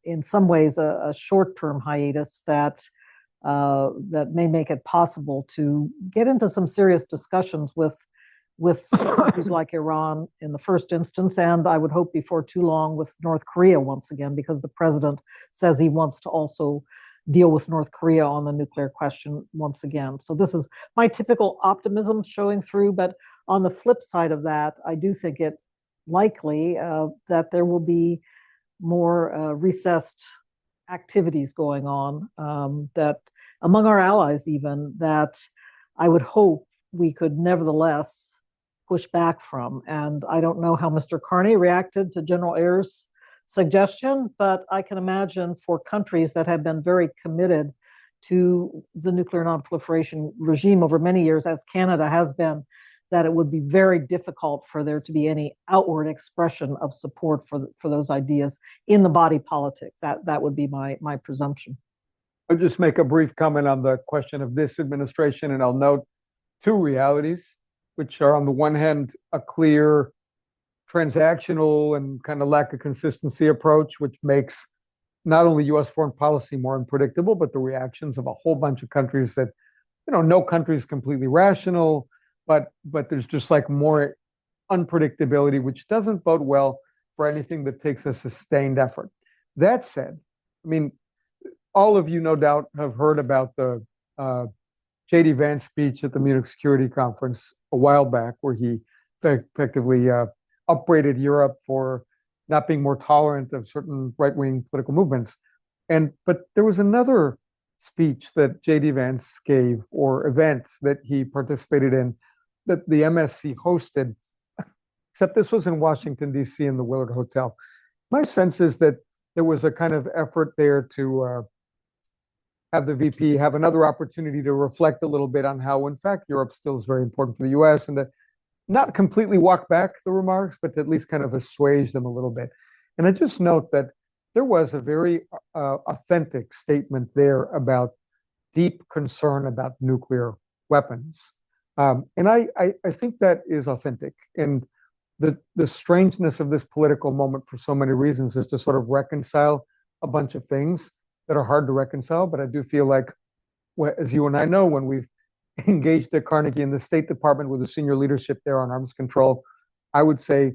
in some ways, a short-term hiatus that may make it possible to get into some serious discussions with countries like Iran in the first instance, and I would hope before too long with North Korea once again, because the president says he wants to also deal with North Korea on the nuclear question once again. So this is my typical optimism showing through. But on the flip side of that, I do think it likely that there will be more recessed activities going on that among our allies, even that I would hope we could nevertheless push back from. And I don't know how Mr. Carney reacted to General Ayer's suggestion, but I can imagine for countries that have been very committed to the nuclear nonproliferation regime over many years, as Canada has been, that it would be very difficult for there to be any outward expression of support for those ideas in the body politic. That would be my presumption. I'll just make a brief comment on the question of this administration, and I'll note two realities, which are on the one hand, a clear transactional and kind of lack of consistency approach, which makes not only U.S. foreign policy more unpredictable, but the reactions of a whole bunch of countries that, no country is completely rational, but there's just like more unpredictability, which doesn't bode well for anything that takes a sustained effort. That said, I mean, all of you no doubt have heard about the J.D. Vance speech at the Munich Security Conference a while back, where he effectively upbraided Europe for not being more tolerant of certain right-wing political movements. But there was another speech that J.D. Vance gave, or event that he participated in, that the MSC hosted, except this was in Washington, D.C. in the Willard Hotel. My sense is that there was a kind of effort there to have the VP have another opportunity to reflect a little bit on how, in fact, Europe still is very important for the U.S. and to not completely walk back the remarks, but to at least kind of assuage them a little bit. And I just note that there was a very authentic statement there about deep concern about nuclear weapons. And I think that is authentic. And the strangeness of this political moment for so many reasons is to sort of reconcile a bunch of things that are hard to reconcile. But I do feel like, as you and I know, when we've engaged at Carnegie in the State Department with the senior leadership there on arms control, I would say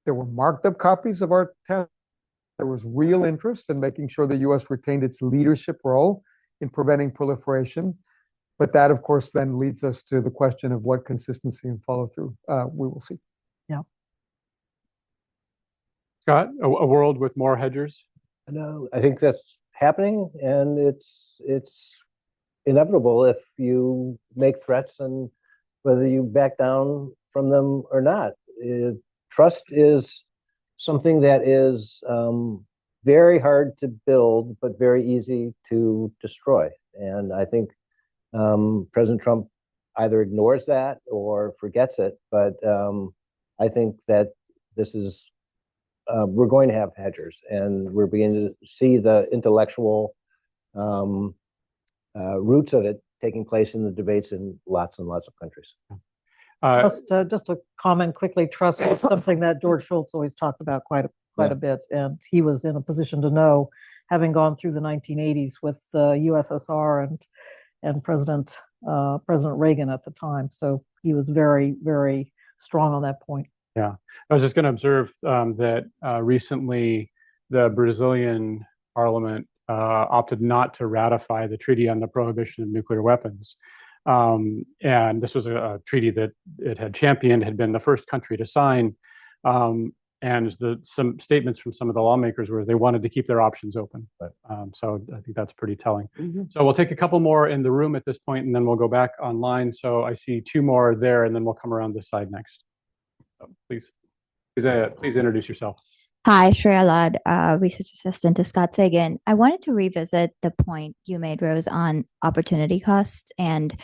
there were marked up copies of our test. There was real interest in making sure the U.S. retained its leadership role in preventing proliferation. But that, of course, then leads us to the question of what consistency and follow through we will see. Yeah. Scott, a world with more hedgers? No, I think that's happening, and it's inevitable if you make threats, and whether you back down from them or not. Trust is something that is very hard to build, but very easy to destroy. And I think President Trump either ignores that or forgets it. But I think that this is, we're going to have hedgers, and we're beginning to see the intellectual roots of it taking place in the debates in lots and lots of countries. Just a comment quickly. Trust is something that George Shultz always talked about quite a bit, and he was in a position to know, having gone through the 1980s with USSR and President Reagan at the time. So he was very, very strong on that point. Yeah, I was just going to observe that recently the Brazilian parliament opted not to ratify the Treaty on the Prohibition of Nuclear Weapons. And this was a treaty that it had championed, had been the first country to sign. And some statements from some of the lawmakers were they wanted to keep their options open. Right. So I think that's pretty telling. Mm-hmm. So we'll take a couple more in the room at this point, and then we'll go back online. So I see two more there, and then we'll come around this side next. So please introduce yourself. Hi, Shreya Lad, research assistant to Scott Sagan. I wanted to revisit the point you made, Rose, on opportunity costs and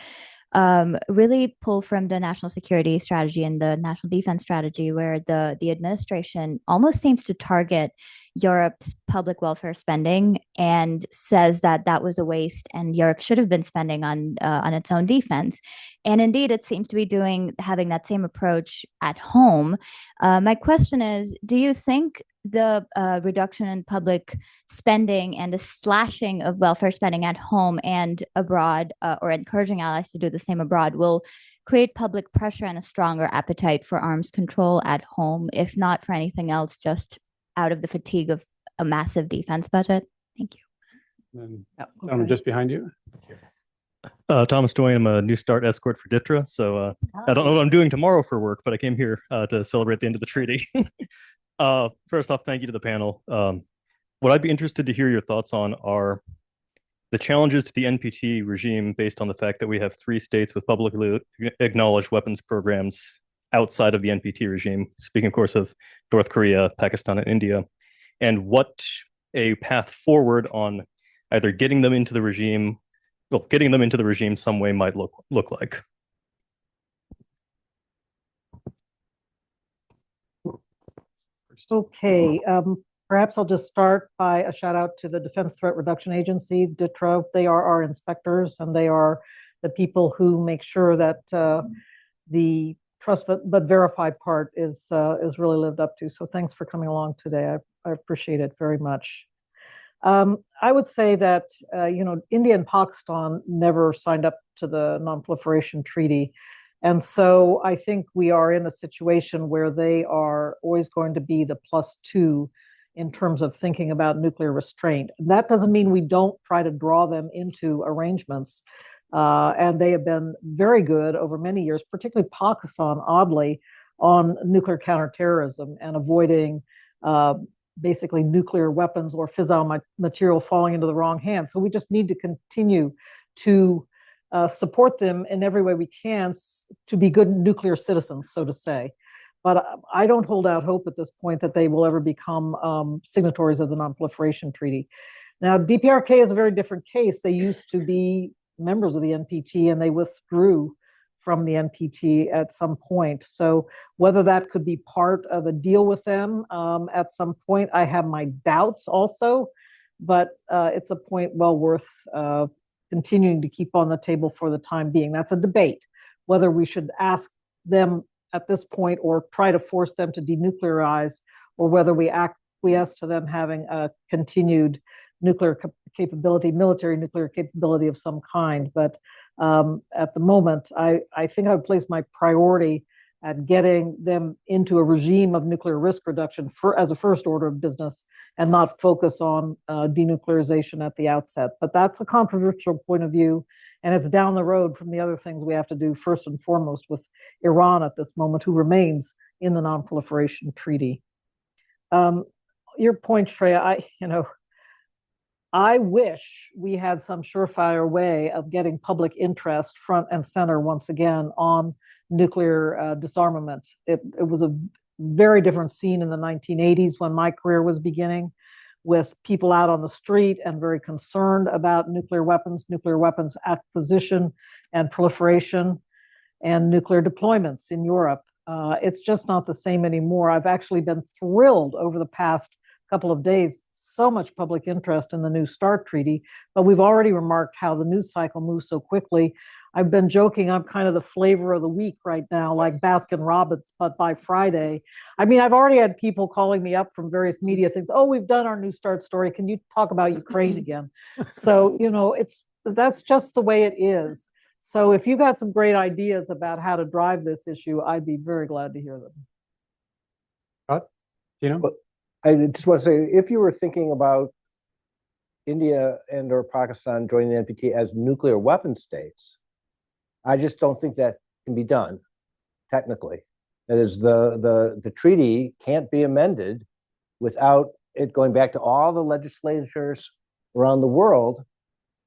really pull from the national security strategy and the national defense strategy, where the administration almost seems to target Europe's public welfare spending and says that was a waste and Europe should have been spending on its own defense. And indeed, it seems to be having that same approach at home. My question is, do you think the reduction in public spending and the slashing of welfare spending at home and abroad, or encouraging allies to do the same abroad, will create public pressure and a stronger appetite for arms control at home, if not for anything else, just out of the fatigue of a massive defense budget? Thank you. And Yeah, gentleman just behind you. Thomas Doyne, I'm a New START escort for DITRA. So I don't know what I'm doing tomorrow for work, but I came here to celebrate the end of the treaty. First off, thank you to the panel. What I'd be interested to hear your thoughts on are the challenges to the NPT regime based on the fact that we have 3 states with publicly acknowledged weapons programs outside of the NPT regime, speaking, of course, of North Korea, Pakistan, and India, and what a path forward on either getting them into the regime some way might look like. Okay, perhaps I'll just start by a shout out to the Defense Threat Reduction Agency, DITRA. They are our inspectors, and they are the people who make sure that the trust but verified part is really lived up to. So thanks for coming along today. I appreciate it very much. I would say that India and Pakistan never signed up to the Non-Proliferation Treaty. And so I think we are in a situation where they are always going to be the +2 in terms of thinking about nuclear restraint. That doesn't mean we don't try to draw them into arrangements. And they have been very good over many years, particularly Pakistan, oddly, on nuclear counterterrorism and avoiding basically nuclear weapons or fissile material falling into the wrong hands. So we just need to continue to support them in every way we can to be good nuclear citizens, so to say. But I don't hold out hope at this point that they will ever become signatories of the Non-Proliferation Treaty. Now, DPRK is a very different case. They used to be members of the NPT, and they withdrew from the NPT at some point. So whether that could be part of a deal with them at some point, I have my doubts also, but it's a point well worth continuing to keep on the table for the time being. That's a debate, whether we should ask them at this point or try to force them to denuclearize, or whether we acquiesce to them having a continued nuclear capability, military nuclear capability of some kind. But at the moment, I think I would place my priority at getting them into a regime of nuclear risk reduction as a first order of business, and not focus on denuclearization at the outset. But that's a controversial point of view, and it's down the road from the other things we have to do first and foremost with Iran at this moment, who remains in the Non-Proliferation Treaty. Your point, Shreya, I wish we had some surefire way of getting public interest front and center once again on nuclear disarmament. It was a very different scene in the 1980s when my career was beginning, with people out on the street and very concerned about nuclear weapons acquisition and proliferation, and nuclear deployments in Europe. It's just not the same anymore. I've actually been thrilled over the past couple of days, so much public interest in the New START treaty, but we've already remarked how the news cycle moves so quickly. I've been joking I'm kind of the flavor of the week right now, like Baskin Robbins, but by Friday. I mean, I've already had people calling me up from various media things. Oh, we've done our New START story. Can you talk about Ukraine again? So, that's just the way it is. So if you got some great ideas about how to drive this issue, I'd be very glad to hear them. Scott, I just want to say, if you were thinking about India and or Pakistan joining the NPT as nuclear weapon states, I just don't think that can be done technically. That is, the treaty can't be amended without it going back to all the legislatures around the world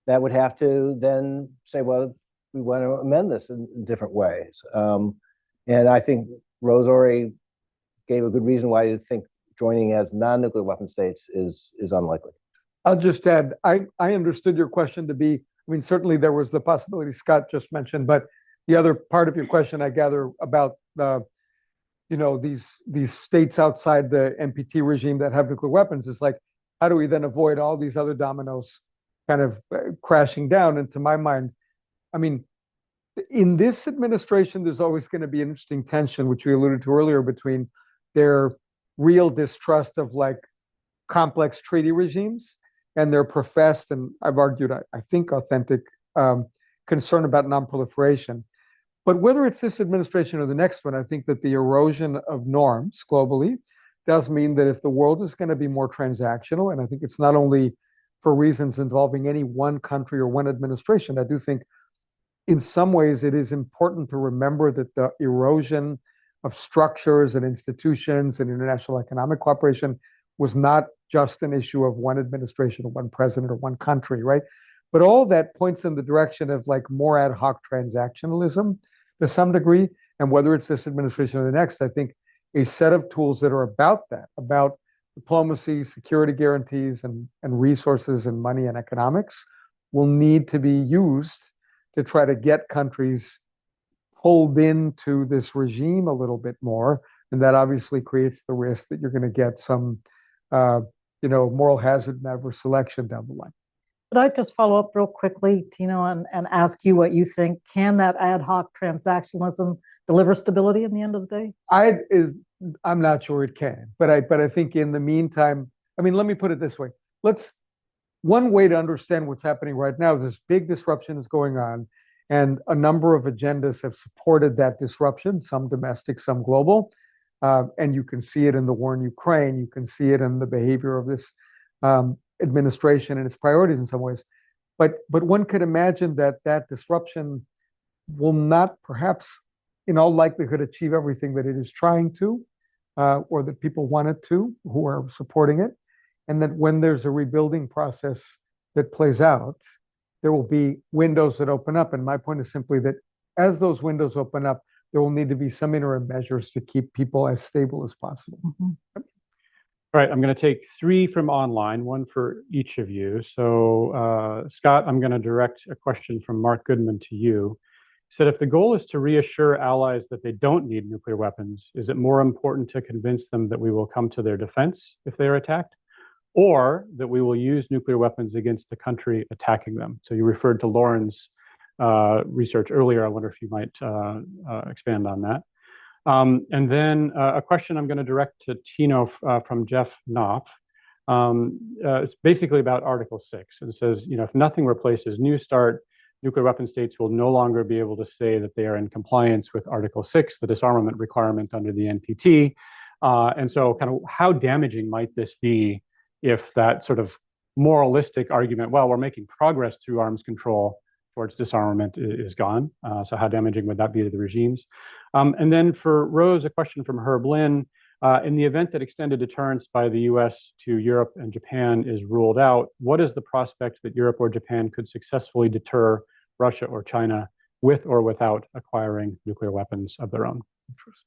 that would have to then say, well, we want to amend this in different ways. And I think Rose already gave a good reason why you think joining as non-nuclear weapon states is unlikely. I'll just add, I understood your question to be, certainly there was the possibility Scott just mentioned, but the other part of your question, I gather, about these states outside the NPT regime that have nuclear weapons is like, how do we then avoid all these other dominoes kind of crashing down? And to my mind, in this administration, there's always going to be an interesting tension, which we alluded to earlier, between their real distrust of complex treaty regimes and their professed, and I've argued, I think, authentic concern about non-proliferation. But whether it's this administration or the next one, I think that the erosion of norms globally does mean that if the world is going to be more transactional, and I think it's not only for reasons involving any one country or one administration. I do think in some ways it is important to remember that the erosion of structures and institutions and international economic cooperation was not just an issue of one administration or one president or one country, right? But all that points in the direction of like more ad hoc transactionalism to some degree. And whether it's this administration or the next, I think a set of tools that are about that, about diplomacy, security guarantees, and resources and money and economics will need to be used to try to get countries pulled into this regime a little bit more. And that obviously creates the risk that you're going to get some, moral hazard and adverse selection down the line. Could I just follow up real quickly, Tino, and ask you what you think? Can that ad hoc transactionalism deliver stability in the end of the day? I'm not sure it can, but I think in the meantime, I mean, let me put it this way. One way to understand what's happening right now is this big disruption is going on, and a number of agendas have supported that disruption, some domestic, some global. And you can see it in the war in Ukraine. You can see it in the behavior of this administration and its priorities in some ways. But one could imagine that disruption will not perhaps in all likelihood achieve everything that it is trying to, or that people want it to, who are supporting it. And that when there's a rebuilding process that plays out, there will be windows that open up. And my point is simply that as those windows open up, there will need to be some interim measures to keep people as stable as possible. Mm-hmm. All right, I'm going to take 3 from online, 1 for each of you. So, Scott, I'm going to direct a question from Mark Goodman to you. He said, if the goal is to reassure allies that they don't need nuclear weapons, is it more important to convince them that we will come to their defense if they are attacked, or that we will use nuclear weapons against the country attacking them? So you referred to Lauren's research earlier. I wonder if you might expand on that. And then a question I'm going to direct to Tino from Jeff Knopf. It's basically about Article 6. And it says, if nothing replaces New START, nuclear weapon states will no longer be able to say that they are in compliance with Article 6, the disarmament requirement under the NPT. And so kind of how damaging might this be if that sort of moralistic argument, well, we're making progress through arms control towards disarmament is gone. So how damaging would that be to the regimes? And then for Rose, a question from Herb Lynn. In the event that extended deterrence by the U.S. to Europe and Japan is ruled out, what is the prospect that Europe or Japan could successfully deter Russia or China with or without acquiring nuclear weapons of their own interest?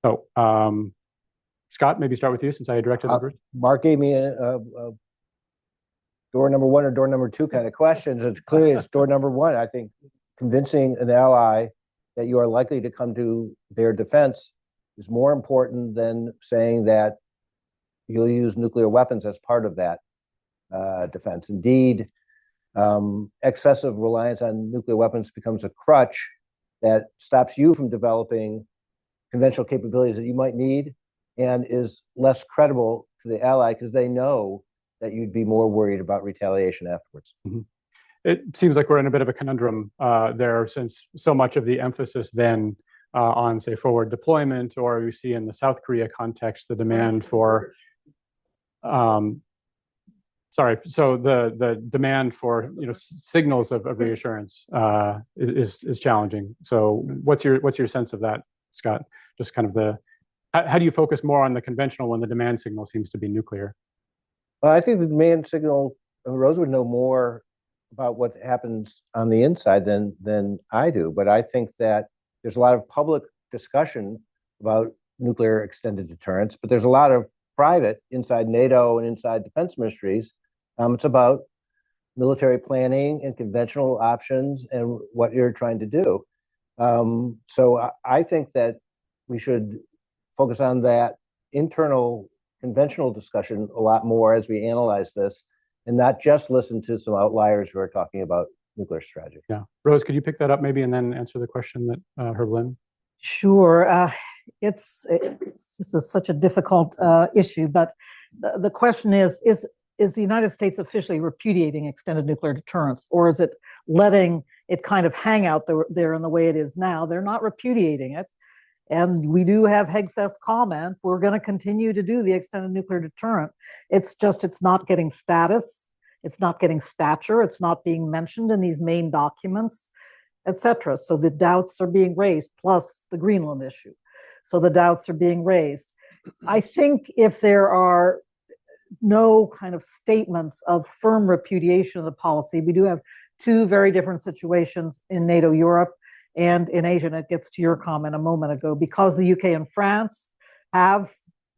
So, Scott, maybe start with you since I directed the first. Mark gave me a door number 1 or door number 2 kind of questions. It's clearly it's door number 1. I think convincing an ally that you are likely to come to their defense is more important than saying that you'll use nuclear weapons as part of that defense. Indeed, excessive reliance on nuclear weapons becomes a crutch that stops you from developing conventional capabilities that you might need and is less credible to the ally because they know that you'd be more worried about retaliation afterwards. Mm-hmm. It seems like we're in a bit of a conundrum there, since so much of the emphasis then on, say, forward deployment, or you see in the South Korea context, the demand for, so the demand for signals of reassurance is challenging. So what's your sense of that, Scott? Just kind of how do you focus more on the conventional when the demand signal seems to be nuclear? I think the demand signal, Rose would know more about what happens on the inside than I do, but I think that there's a lot of public discussion about nuclear extended deterrence, but there's a lot of private inside NATO and inside defense ministries. It's about military planning and conventional options and what you're trying to do. So I think that we should focus on that internal conventional discussion a lot more as we analyze this, and not just listen to some outliers who are talking about nuclear strategy. Yeah. Rose, could you pick that up maybe and then answer the question that Herb Lynn? Sure. This is such a difficult issue, but the question is the United States officially repudiating extended nuclear deterrence, or is it letting it kind of hang out there in the way it is now? They're not repudiating it. And we do have Hegseth's comment, we're going to continue to do the extended nuclear deterrent. It's just, it's not getting status. It's not getting stature. It's not being mentioned in these main documents, etc. So the doubts are being raised, plus the Greenland issue. So the doubts are being raised. I think if there are no kind of statements of firm repudiation of the policy, we do have two very different situations in NATO Europe and in Asia, and it gets to your comment a moment ago, because the UK and France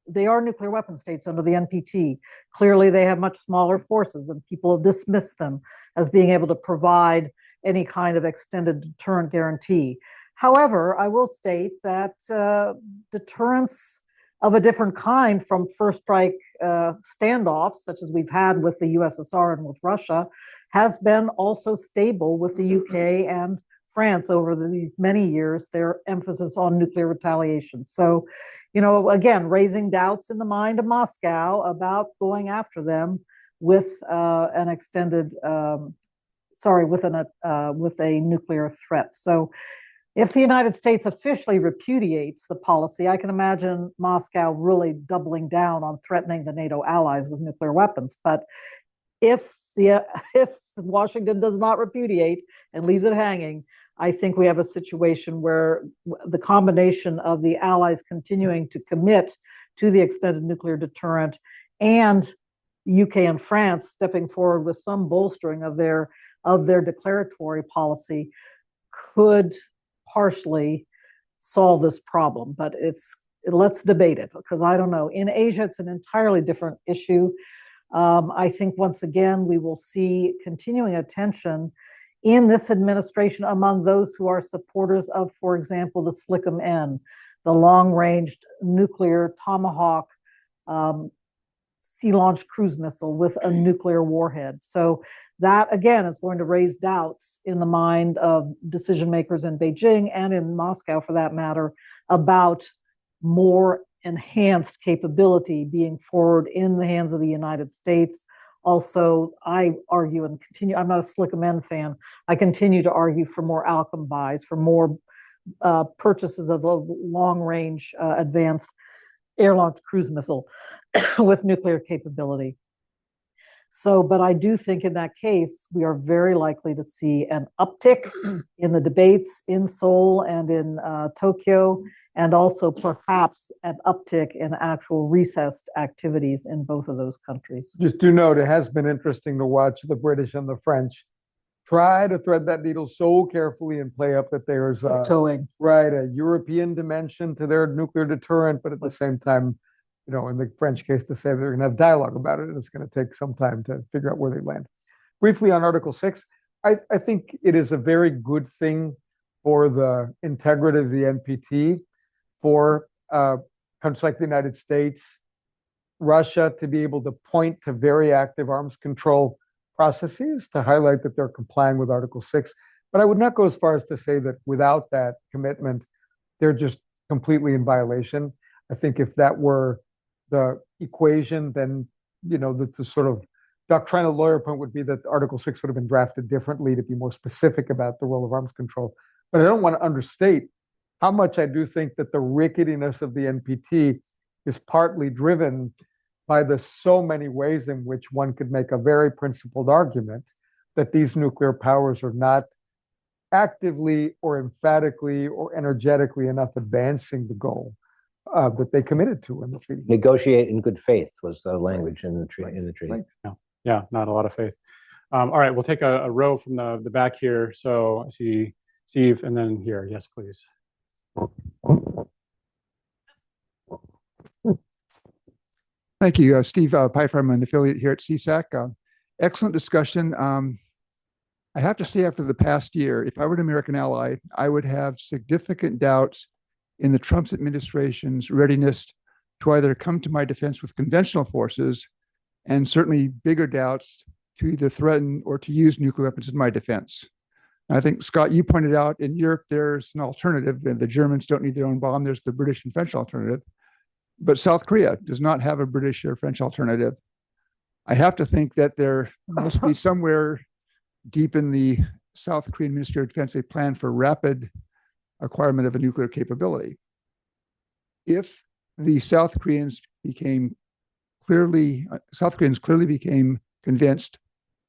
they are nuclear weapon states under the NPT. Clearly, they have much smaller forces, and people have dismissed them as being able to provide any kind of extended deterrent guarantee. However, I will state that deterrence of a different kind from first strike standoffs, such as we've had with the USSR and with Russia, has been also stable with the UK and France over these many years, their emphasis on nuclear retaliation. So, again, raising doubts in the mind of Moscow about going after them with an extended, with a nuclear threat. So if the United States officially repudiates the policy, I can imagine Moscow really doubling down on threatening the NATO allies with nuclear weapons. But if Washington does not repudiate and leaves it hanging, I think we have a situation where the combination of the allies continuing to commit to the extended nuclear deterrent and UK and France stepping forward with some bolstering of their declaratory policy could partially solve this problem. But let's debate it, because I don't know. In Asia, it's an entirely different issue. I think once again we will see continuing attention in this administration among those who are supporters of, for example, the SLICM-N, the long-ranged nuclear Tomahawk sea-launched cruise missile with a nuclear warhead. So that, again, is going to raise doubts in the mind of decision makers in Beijing and in Moscow, for that matter, about more enhanced capability being forward in the hands of the United States. Also, I argue and continue, I'm not a SLICM-N fan, I continue to argue for more outcome buys, for more purchases of a long-range advanced air-launched cruise missile with nuclear capability. So, but I do think in that case, we are very likely to see an uptick in the debates in Seoul and in Tokyo, and also perhaps an uptick in actual recessed activities in both of those countries. Just do note, it has been interesting to watch the British and the French try to thread that needle so carefully and play up that there's a European dimension to their nuclear deterrent, but at the same time, in the French case, to say they're going to have dialogue about it, and it's going to take some time to figure out where they land. Briefly on Article 6, I think it is a very good thing for the integrity of the NPT, for countries like the United States, Russia to be able to point to very active arms control processes to highlight that they're complying with Article 6. But I would not go as far as to say that without that commitment, they're just completely in violation. I think if that were the equation, then, the sort of doctrinal lawyer point would be that Article 6 would have been drafted differently to be more specific about the role of arms control. But I don't want to understate how much I do think that the ricketiness of the NPT is partly driven by the so many ways in which one could make a very principled argument that these nuclear powers are not actively or emphatically or energetically enough advancing the goal that they committed to in the treaty. Negotiate in good faith was the language in the treaty. Right. Yeah, not a lot of faith. All right, we'll take a row from the back here. So I see Steve, and then here. Yes, please. Thank you, Steve Pfeiffer. I'm an affiliate here at CSAC. Excellent discussion. I have to say, after the past year, if I were an American ally, I would have significant doubts in the Trump administration's readiness to either come to my defense with conventional forces, and certainly bigger doubts to either threaten or to use nuclear weapons in my defense. And I think, Scott, you pointed out in Europe, there's an alternative. The Germans don't need their own bomb. There's the British and French alternative. But South Korea does not have a British or French alternative. I have to think that there must be somewhere deep in the South Korean Ministry of Defense a plan for rapid acquirement of a nuclear capability. If the South Koreans clearly became convinced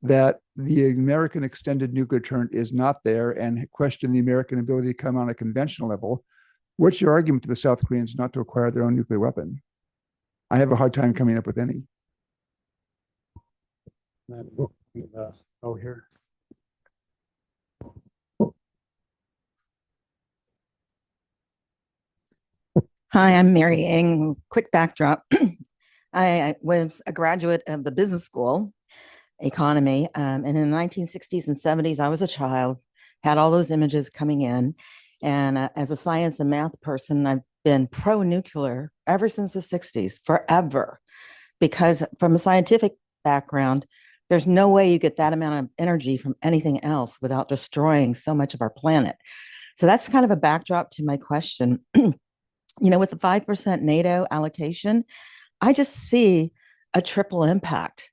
that the American extended nuclear deterrent is not there and question the American ability to come on a conventional level, what's your argument to the South Koreans not to acquire their own nuclear weapon? I have a hard time coming up with any. Oh, here. Hi, I'm Mary Ng. Quick backdrop. I was a graduate of the business school, economy, and in the 1960s and 70s, I was a child, had all those images coming in. And as a science and math person, I've been pro-nuclear ever since the 60s, forever. Because from a scientific background, there's no way you get that amount of energy from anything else without destroying so much of our planet. So that's kind of a backdrop to my question. With the 5% NATO allocation, I just see a triple impact.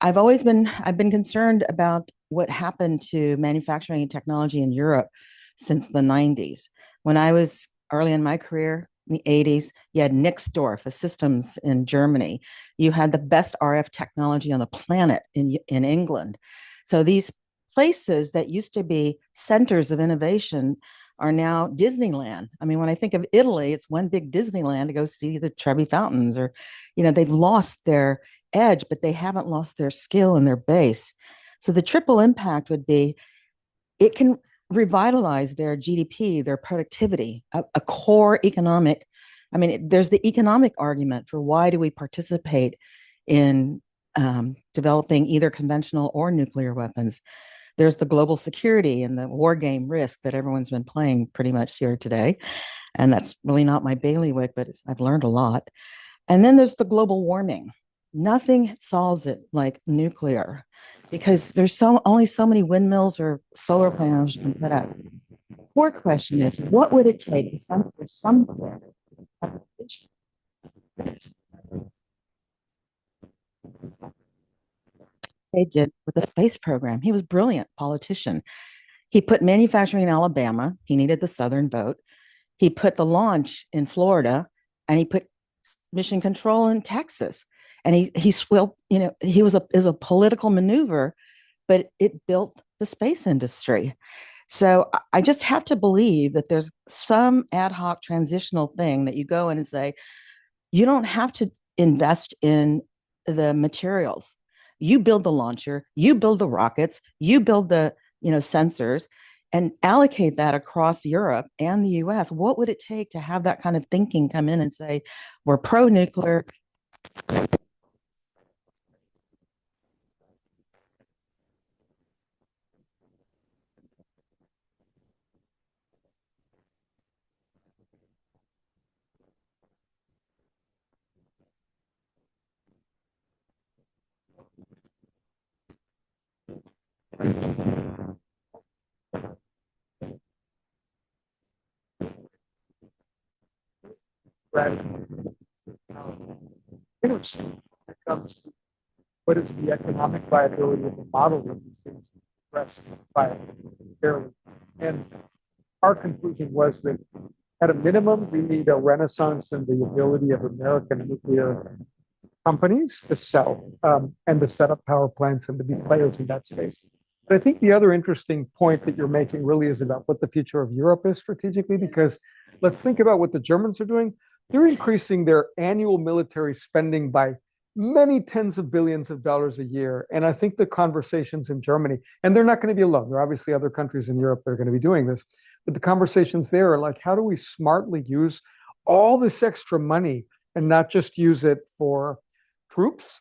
I've been concerned about what happened to manufacturing and technology in Europe since the 90s. When I was early in my career, in the 80s, you had Nixdorf, a systems in Germany. You had the best RF technology on the planet in England. So these places that used to be centers of innovation are now Disneyland. I mean, when I think of Italy, it's one big Disneyland to go see the Trevi Fountains, or, they've lost their edge, but they haven't lost their skill and their base. So the triple impact would be, it can revitalize their GDP, their productivity, a core economic. I mean, there's the economic argument for why do we participate in developing either conventional or nuclear weapons. There's the global security and the war game risk that everyone's been playing pretty much here today. And that's really not my bailiwick, but I've learned a lot. And then there's the global warming. Nothing solves it like nuclear, because there's only so many windmills or solar panels you can put up. The core question is, what would it take for somewhere? They did with the space program. He was a brilliant politician. He put manufacturing in Alabama. He needed the southern vote. He put the launch in Florida, and he put mission control in Texas. And he was a political maneuver, but it built the space industry. So I just have to believe that there's some ad hoc transitional thing that you go in and say, you don't have to invest in the materials. You build the launcher, you build the rockets, you build the sensors, and allocate that across Europe and the US. What would it take to have that kind of thinking come in and say, we're pro-nuclear? Interesting. It comes to what is the economic viability of the model of these things expressed by fairly. And our conclusion was that at a minimum, we need a renaissance in the ability of American nuclear companies to sell and to set up power plants and to be players in that space. But I think the other interesting point that you're making really is about what the future of Europe is strategically, because let's think about what the Germans are doing. They're increasing their annual military spending by many tens of billions of dollars a year. And I think the conversations in Germany, and they're not going to be alone. There are obviously other countries in Europe that are going to be doing this, but the conversations there are like, how do we smartly use all this extra money and not just use it for troops,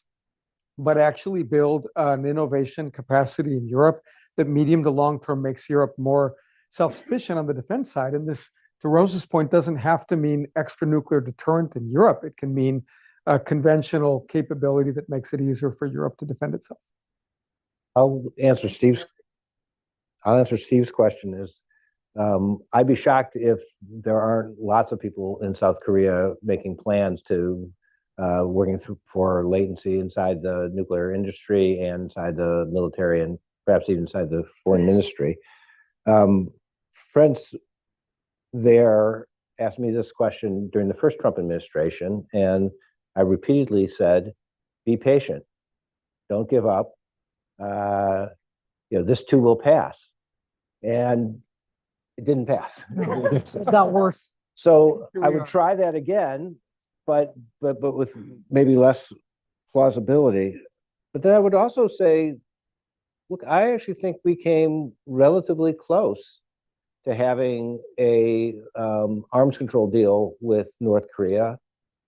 but actually build an innovation capacity in Europe that medium to long term makes Europe more self-sufficient on the defense side. And this, to Rose's point, doesn't have to mean extra nuclear deterrent in Europe. It can mean a conventional capability that makes it easier for Europe to defend itself. I'll answer Steve's question. Is I'd be shocked if there aren't lots of people in South Korea making plans to working for latency inside the nuclear industry and inside the military and perhaps even inside the foreign ministry. Friends there asked me this question during the first Trump administration, and I repeatedly said, be patient, don't give up. this too will pass. And it didn't pass. It got worse. So Here I we would are. try that again, but with maybe less plausibility. But then I would also say, look, I actually think we came relatively close to having a arms control deal with North Korea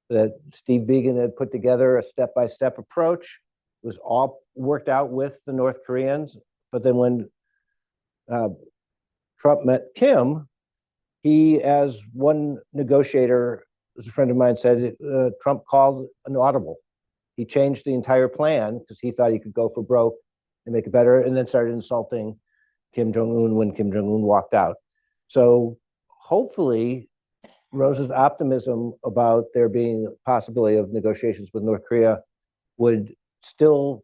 that Steve Biegun had put together, a step-by-step approach. It was all worked out with the North Koreans. But then when Trump met Kim, he, as one negotiator, as a friend of mine said, Trump called an audible. He changed the entire plan because he thought he could go for broke and make it better, and then started insulting Kim Jong-un when Kim Jong-un walked out. So hopefully Rose's optimism about there being a possibility of negotiations with North Korea would still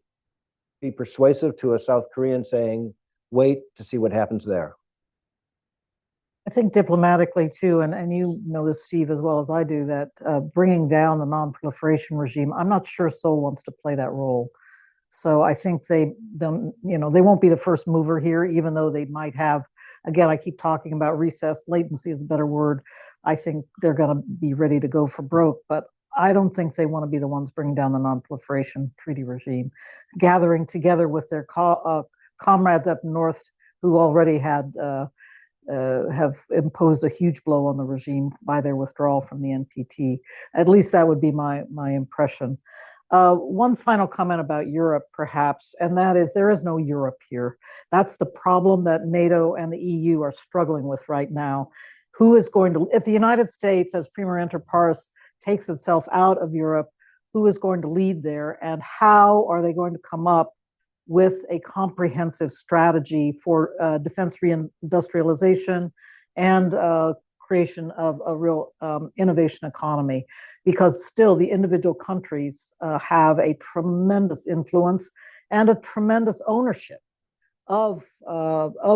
be persuasive to a South Korean saying, wait to see what happens there. I think diplomatically too, and you know this, Steve, as well as I do, that bringing down the non-proliferation regime, I'm not sure Seoul wants to play that role. So I think they won't be the first mover here, even though they might have. Again, I keep talking about recess. Latency is a better word. I think they're going to be ready to go for broke, but I don't think they want to be the ones bringing down the non-proliferation treaty regime, gathering together with their comrades up north who already have imposed a huge blow on the regime by their withdrawal from the NPT. At least that would be my impression. One final comment about Europe, perhaps, and that is there is no Europe here. That's the problem that NATO and the EU are struggling with right now. Who is going to, if the United States, as Premier inter pares, takes itself out of Europe, who is going to lead there, and how are they going to come up with a comprehensive strategy for defense reindustrialization and creation of a real innovation economy? Because still the individual countries have a tremendous influence and a tremendous ownership of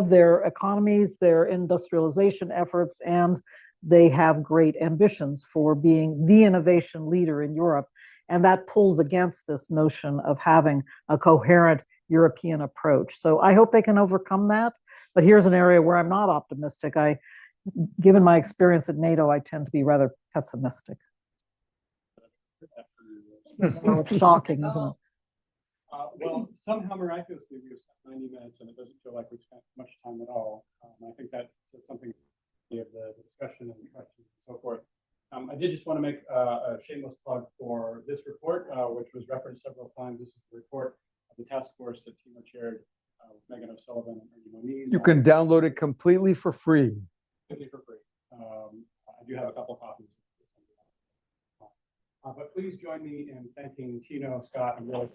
their economies, their industrialization efforts, and they have great ambitions for being the innovation leader in Europe. And that pulls against this notion of having a coherent European approach. So I hope they can overcome that. But here's an area where I'm not optimistic. Given my experience at NATO, I tend to be rather pessimistic. It's shocking, isn't it? Well, somehow miraculously, we spent 90 minutes and it doesn't feel like we spent much time at all. I think that's something of the discussion and questions and so forth. I did just want to make a shameless plug for this report, which was referenced several times. This is the report of the task force that Timo chaired with Megan O'Sullivan and Ernie Moniz. You can download it completely for free. Completely for free. I do have a couple copies. But please join me in thanking Tino, Scott, and Will.